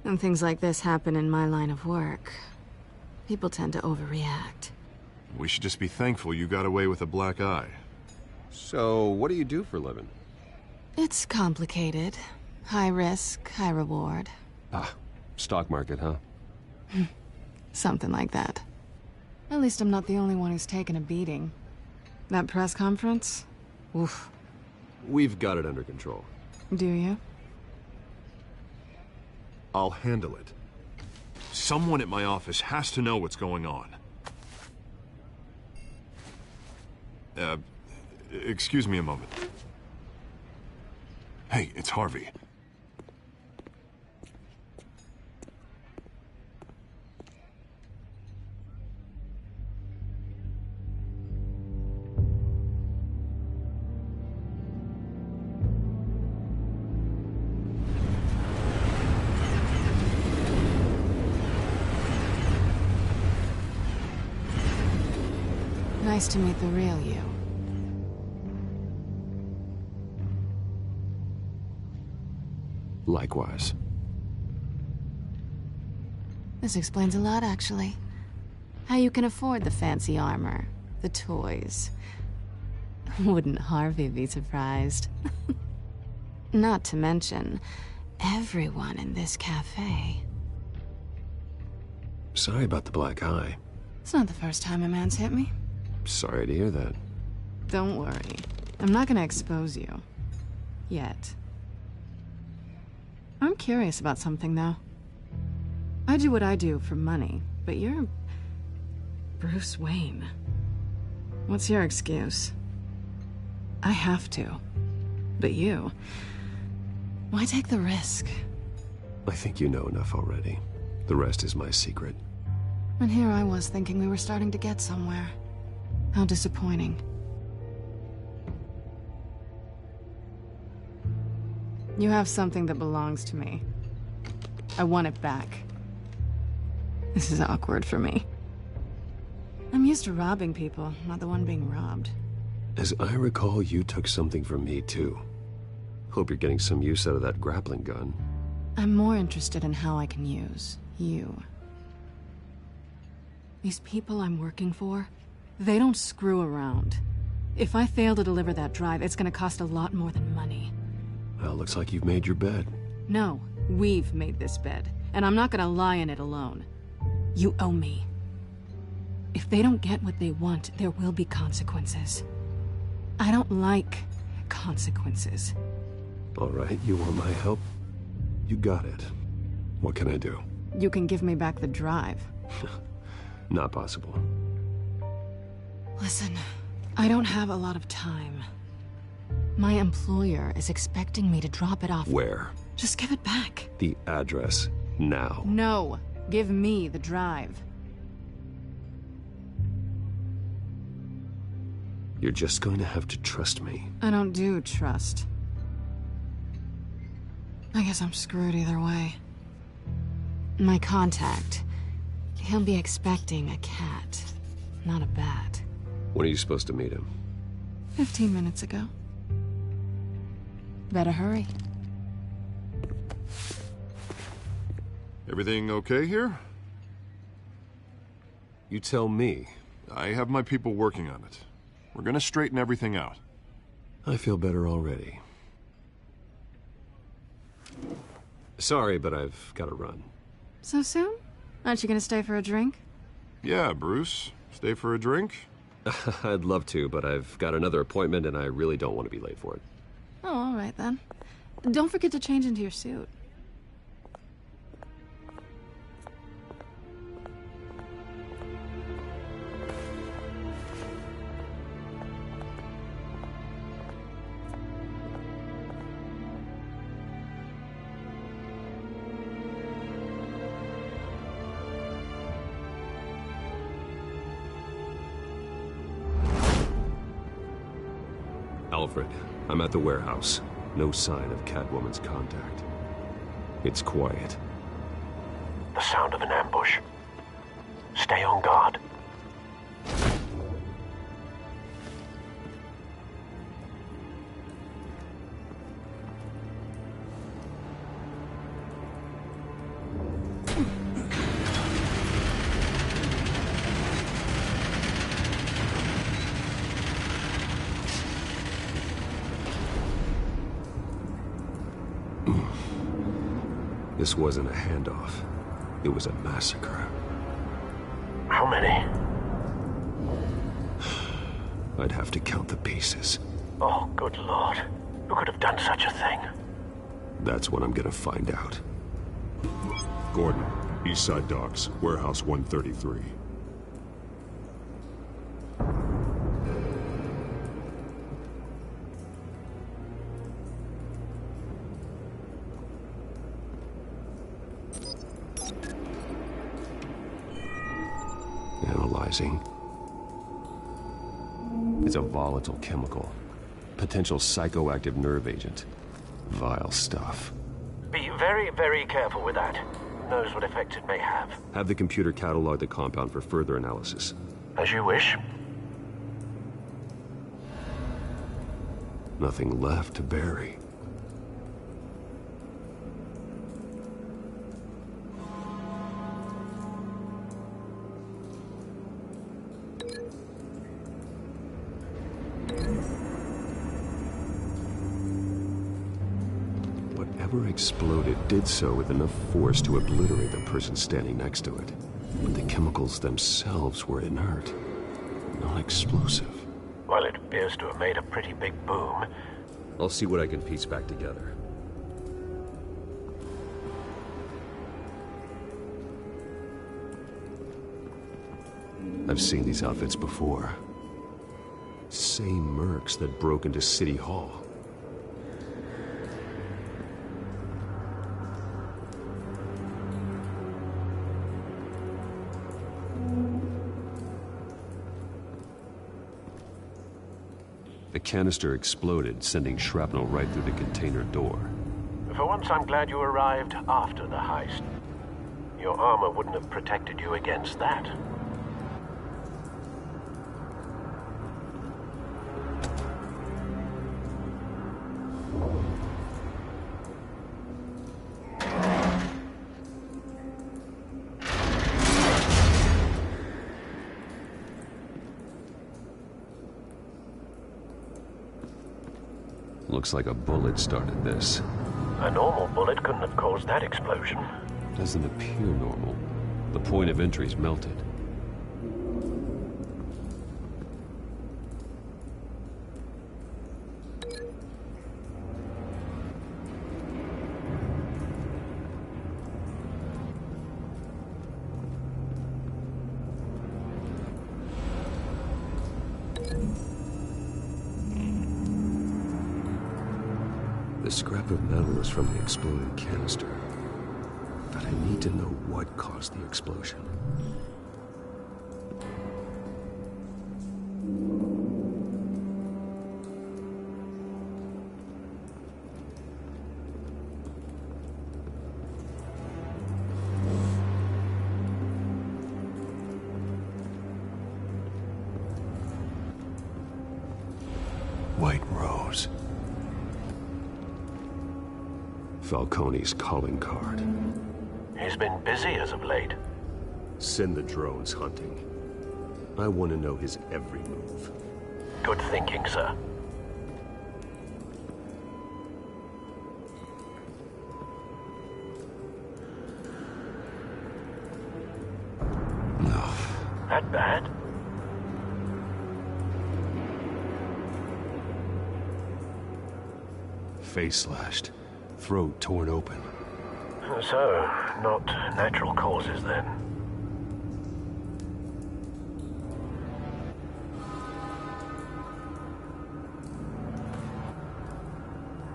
When things like this happen in my line of work, people tend to overreact. We should just be thankful you got away with a black eye. So, what do you do for a living? It's complicated. High risk, high reward. Ah, stock market, huh? Something like that. At least I'm not the only one who's taken a beating. That press conference? Oof. We've got it under control. Do you? I'll handle it. Someone at my office has to know what's going on. Excuse me a moment. Hey, it's Harvey. Nice to meet the real you. Likewise. This explains a lot, actually. How you can afford the fancy armor, the toys. Wouldn't Harvey be surprised? Not to mention, everyone in this cafe. Sorry about the black eye. It's not the first time a man's hit me. Sorry to hear that. Don't worry. I'm not gonna expose you. Yet. I'm curious about something, though. I do what I do for money, but you're... Bruce Wayne. What's your excuse? I have to. But you... Why take the risk? I think you know enough already. The rest is my secret. And here I was thinking we were starting to get somewhere. How disappointing. You have something that belongs to me. I want it back. This is awkward for me. I'm used to robbing people, not the one being robbed. As I recall, you took something from me, too. Hope you're getting some use out of that grappling gun. I'm more interested in how I can use you. These people I'm working for, they don't screw around. If I fail to deliver that drive, it's gonna cost a lot more than money. Well, looks like you've made your bed. No, we've made this bed, and I'm not gonna lie in it alone. You owe me. If they don't get what they want, there will be consequences. I don't like consequences. All right, you want my help? You got it. What can I do? You can give me back the drive. Not possible. Listen, I don't have a lot of time. My employer is expecting me to drop it off. Where? Just give it back. The address, now. No, give me the drive. You're just going to have to trust me. I don't do trust. I guess I'm screwed either way. My contact, he'll be expecting a cat, not a bat. When are you supposed to meet him? 15 minutes ago. Better hurry. Everything okay here? You tell me. I have my people working on it. We're gonna straighten everything out. I feel better already. Sorry, but I've got to run. So soon? Aren't you gonna stay for a drink? Yeah, Bruce. Stay for a drink? I'd love to, but I've got another appointment and I really don't want to be late for it. Oh, all right then. Don't forget to change into your suit. Alfred, I'm at the warehouse. No sign of Catwoman's contact. It's quiet. The sound of an ambush. Stay on guard. This wasn't a handoff. It was a massacre. How many? I'd have to count the pieces. Oh, good Lord. Who could have done such a thing? That's what I'm gonna find out. Gordon, Eastside Docks, Warehouse 133. Analyzing. It's a volatile chemical. Potential psychoactive nerve agent. Vile stuff. Be very, very careful with that. Who knows what effect it may have. Have the computer catalog the compound for further analysis. As you wish. Nothing left to bury. Whatever exploded did so with enough force to obliterate the person standing next to it. But the chemicals themselves were inert, not explosive. Well, it appears to have made a pretty big boom. I'll see what I can piece back together. I've seen these outfits before. Same mercs that broke into City Hall. The canister exploded, sending shrapnel right through the container door. For once, I'm glad you arrived after the heist. Your armor wouldn't have protected you against that. Looks like a bullet started this. A normal bullet couldn't have caused that explosion. Doesn't appear normal. The point of entry's melted. The scrap of metal is from the exploded canister. But I need to know what caused the explosion. White Rose. Falcone's calling card. He's been busy as of late. Send the drones hunting. I want to know his every move. Good thinking, sir. No. That bad? Face slashed. Throat torn open. So, not natural causes then.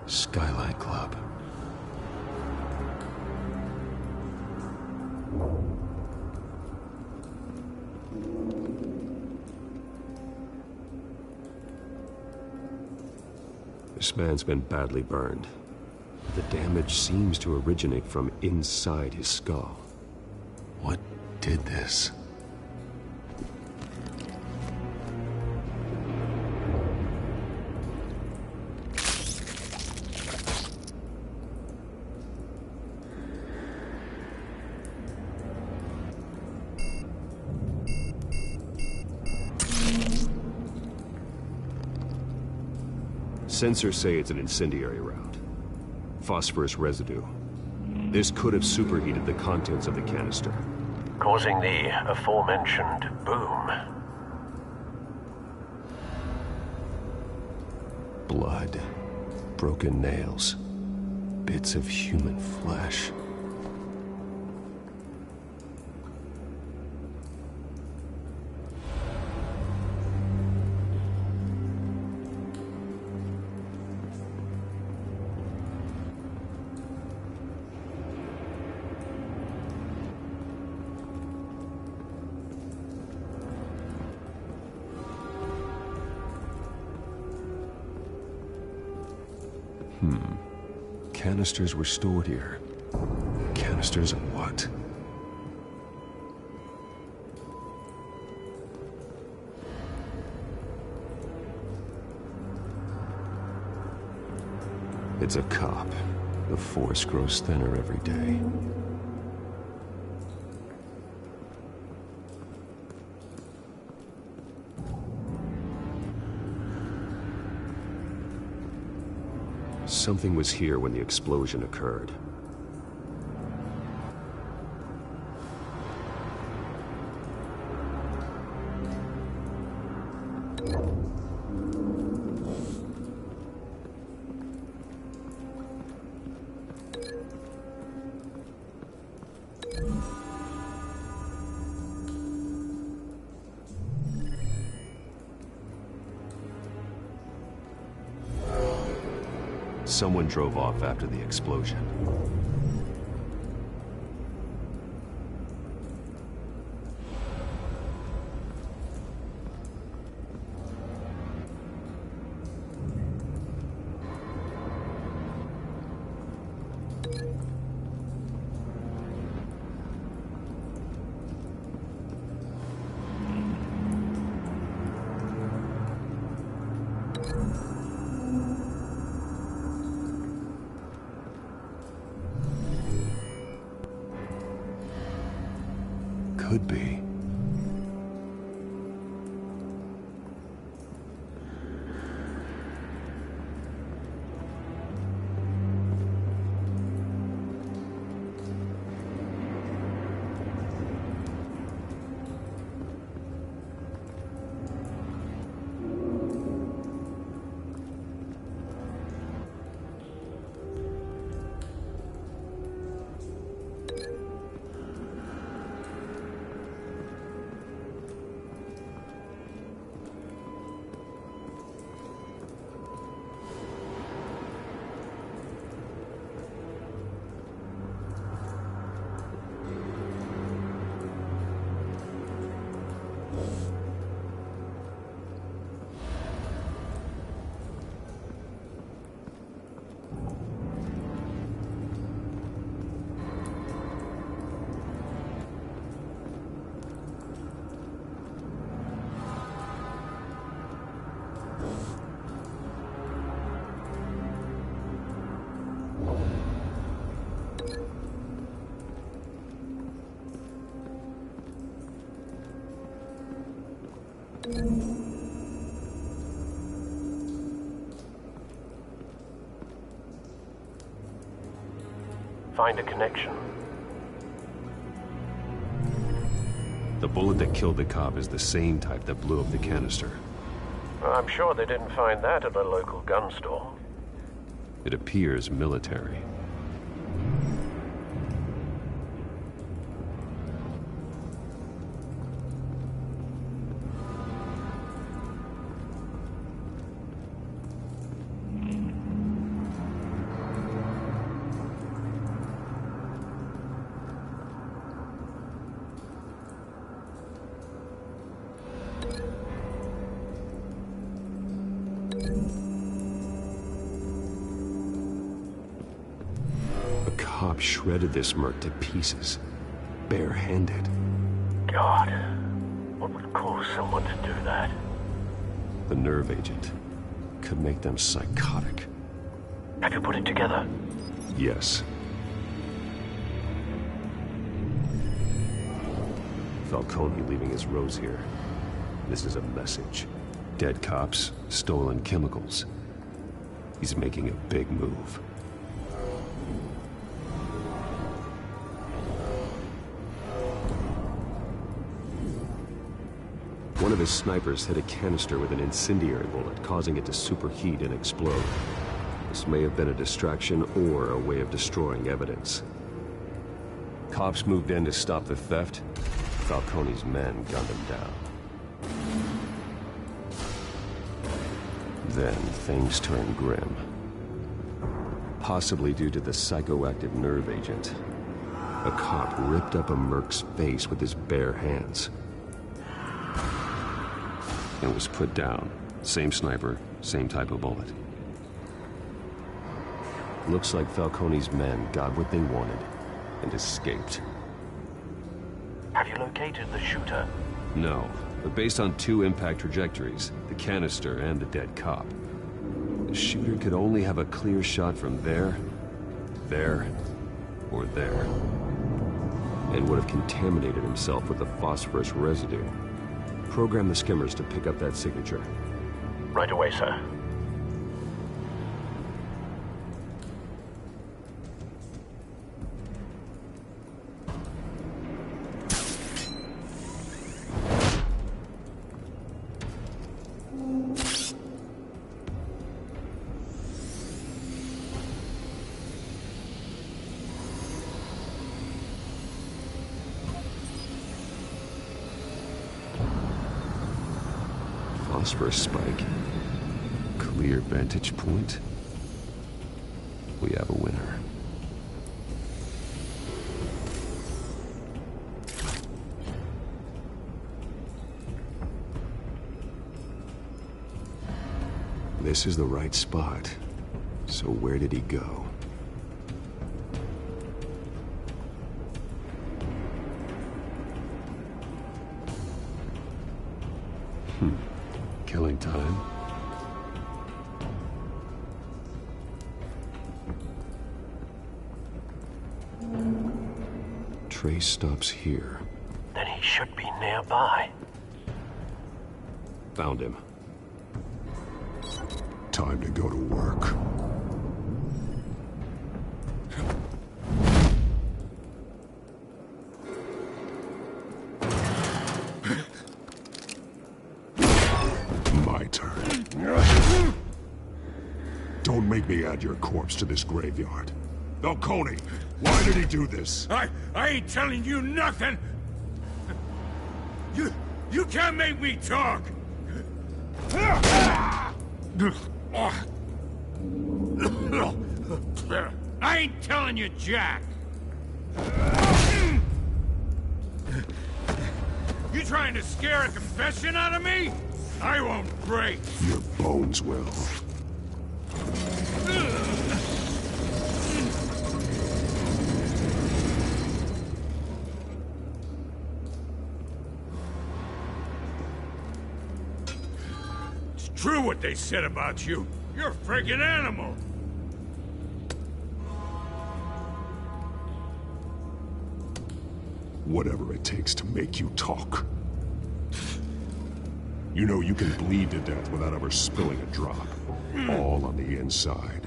Skylight Club. This man's been badly burned. The damage seems to originate from inside his skull. What did this? Sensors say it's an incendiary round. Phosphorus residue. This could have superheated the contents of the canister, causing the aforementioned boom. Blood, broken nails, bits of human flesh. Canisters were stored here. Canisters of what? It's a cop. The force grows thinner every day. Something was here when the explosion occurred. Someone drove off after the explosion. Could be. Find a connection. The bullet that killed the cop is the same type that blew up the canister. I'm sure they didn't find that at a local gun store. It appears military. Cop shredded this merc to pieces, bare-handed. God, what would cause someone to do that? The nerve agent could make them psychotic. Have you put it together? Yes. Falcone leaving his rose here. This is a message. Dead cops, stolen chemicals. He's making a big move. One of his snipers hit a canister with an incendiary bullet, causing it to superheat and explode. This may have been a distraction or a way of destroying evidence. Cops moved in to stop the theft. Falcone's men gunned him down. Then things turned grim. Possibly due to the psychoactive nerve agent. A cop ripped up a merc's face with his bare hands. And was put down. Same sniper, same type of bullet. Looks like Falcone's men got what they wanted and escaped. Have you located the shooter? No, but based on 2 impact trajectories, the canister and the dead cop, the shooter could only have a clear shot from there, or there, and would have contaminated himself with the phosphorus residue. Program the skimmers to pick up that signature. Right away, sir. Phosphorus spike. Clear vantage point. We have a winner. This is the right spot. So where did he go? Killing time. Trace stops here. Then he should be nearby. Found him. Time to go to work. My turn. Don't make me add your corpse to this graveyard. Falcone, why did he do this? I ain't telling you nothing! You can't make me talk! I ain't telling you jack! You trying to scare a confession out of me? I won't break! Your bones will. It's true what they said about you. You're a friggin' animal! Whatever it takes to make you talk. You know you can bleed to death without ever spilling a drop. All on the inside.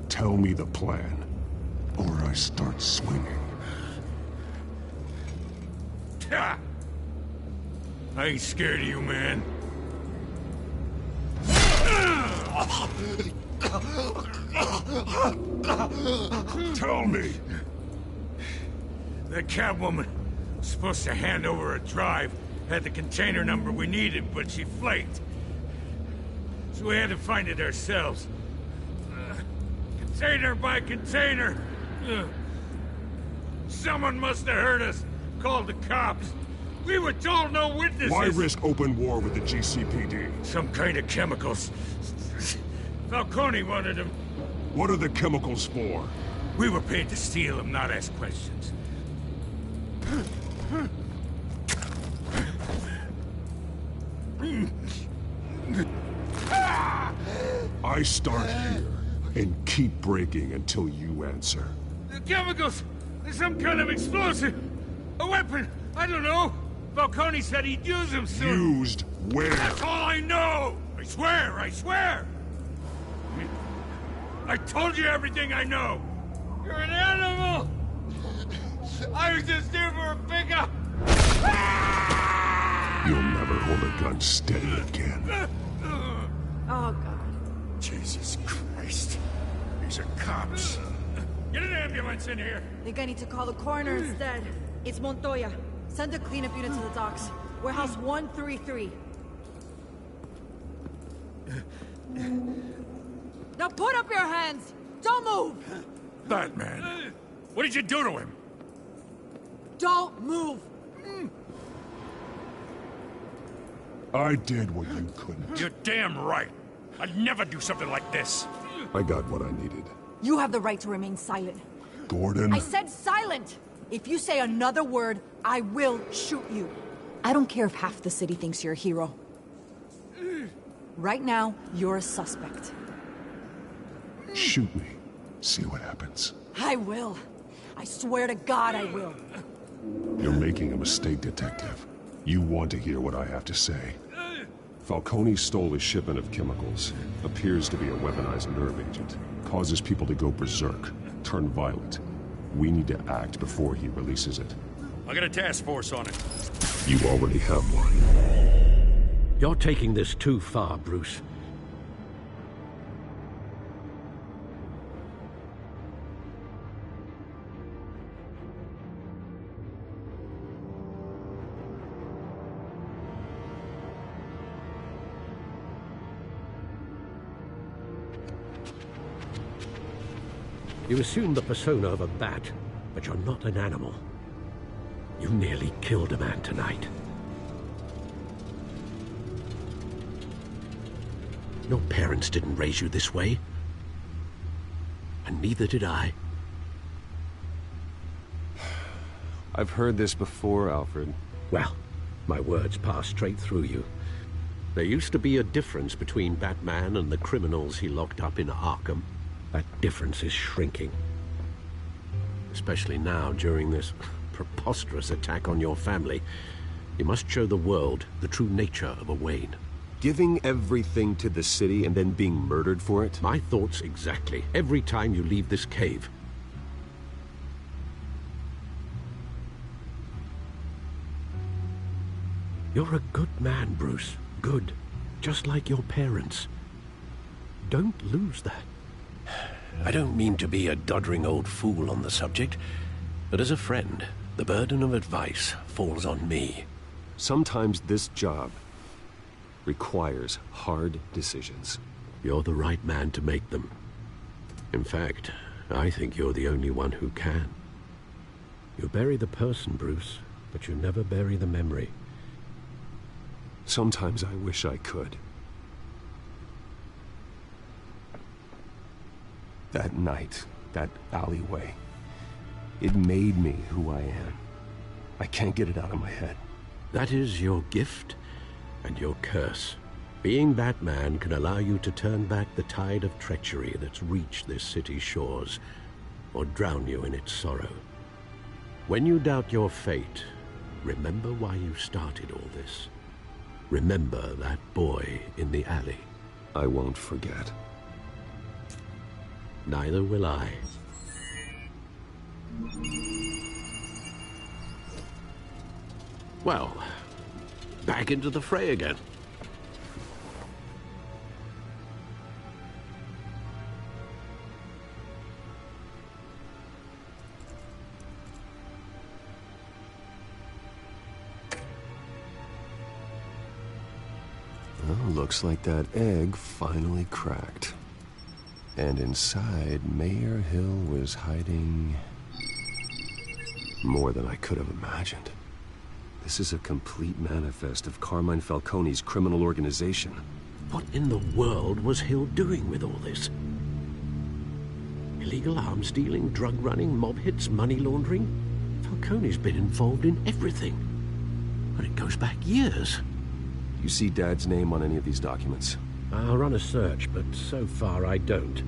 Tell me the plan, or I start swinging. Ha! I ain't scared of you, man. Tell me! The Catwoman was supposed to hand over a drive, had the container number we needed, but she flaked. So we had to find it ourselves. Container by container. Someone must have heard us, called the cops. We were told no witnesses. Why risk open war with the GCPD? Some kind of chemicals. Falcone wanted them. What are the chemicals for? We were paid to steal them, not ask questions. I start here and keep breaking until you answer. The chemicals! There's some kind of explosive! A weapon! I don't know! Falcone said he'd use them soon! Used where? That's all I know! I swear! I swear! I told you everything I know! You're an animal! I was just here for a pickup! You'll never hold a gun steady again. Oh, God. Jesus Christ. These are cops. Get an ambulance in here! Think I need to call the coroner instead. It's Montoya. Send a cleanup unit to the docks. Warehouse 133. Now put up your hands! Don't move! Batman, what did you do to him? Don't move! I did what you couldn't. You're damn right. I'd never do something like this. I got what I needed. You have the right to remain silent. Gordon. I said silent! If you say another word, I will shoot you. I don't care if half the city thinks you're a hero. Right now, you're a suspect. Shoot me. See what happens. I will. I swear to God I will. You're making a mistake, Detective. You want to hear what I have to say. Falcone stole a shipment of chemicals. Appears to be a weaponized nerve agent. Causes people to go berserk, turn violent. We need to act before he releases it. I got a task force on it. You already have one. You're taking this too far, Bruce. You assume the persona of a bat, but you're not an animal. You nearly killed a man tonight. Your parents didn't raise you this way. And neither did I. I've heard this before, Alfred. Well, my words pass straight through you. There used to be a difference between Batman and the criminals he locked up in Arkham. That difference is shrinking. Especially now, during this preposterous attack on your family. You must show the world the true nature of a Wayne. Giving everything to the city and then being murdered for it? My thoughts exactly. Every time you leave this cave. You're a good man, Bruce. Good. Just like your parents. Don't lose that. I don't mean to be a doddering old fool on the subject, but as a friend, the burden of advice falls on me. Sometimes this job requires hard decisions. You're the right man to make them. In fact, I think you're the only one who can. You bury the person, Bruce, but you never bury the memory. Sometimes I wish I could. That night, that alleyway, it made me who I am. I can't get it out of my head. That is your gift and your curse. Being Batman can allow you to turn back the tide of treachery that's reached this city's shores, or drown you in its sorrow. When you doubt your fate, remember why you started all this. Remember that boy in the alley. I won't forget. Neither will I. Well, back into the fray again. Well, looks like that egg finally cracked. And inside, Mayor Hill was hiding more than I could have imagined. This is a complete manifest of Carmine Falcone's criminal organization. What in the world was Hill doing with all this? Illegal arms dealing, drug running, mob hits, money laundering? Falcone's been involved in everything. But it goes back years. You see Dad's name on any of these documents? I'll run a search, but so far I don't.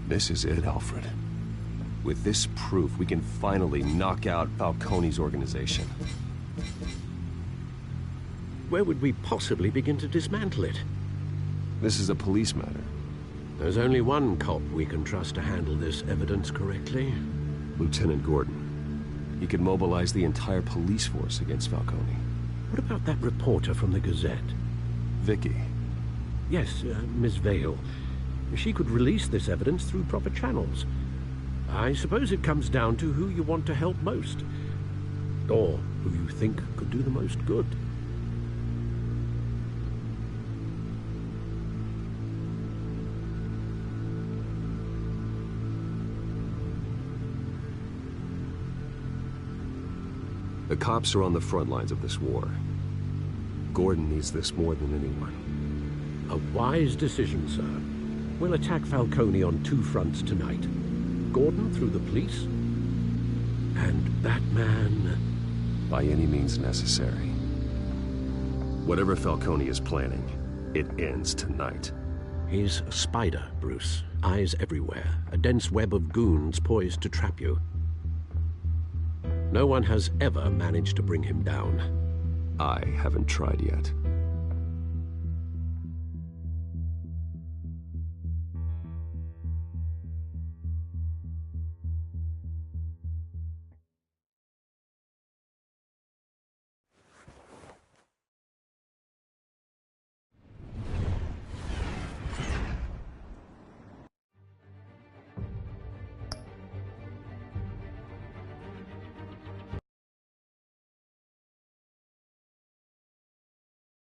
This is it, Alfred. With this proof, we can finally knock out Falcone's organization. Where would we possibly begin to dismantle it? This is a police matter. There's only one cop we can trust to handle this evidence correctly. Lieutenant Gordon. He could mobilize the entire police force against Falcone. What about that reporter from the Gazette? Vicky. Yes, Miss Vale. She could release this evidence through proper channels. I suppose it comes down to who you want to help most. Or who you think could do the most good. The cops are on the front lines of this war. Gordon needs this more than anyone. A wise decision, sir. We'll attack Falcone on 2 fronts tonight. Gordon through the police, and Batman... by any means necessary. Whatever Falcone is planning, it ends tonight. He's a spider, Bruce. Eyes everywhere. A dense web of goons poised to trap you. No one has ever managed to bring him down. I haven't tried yet.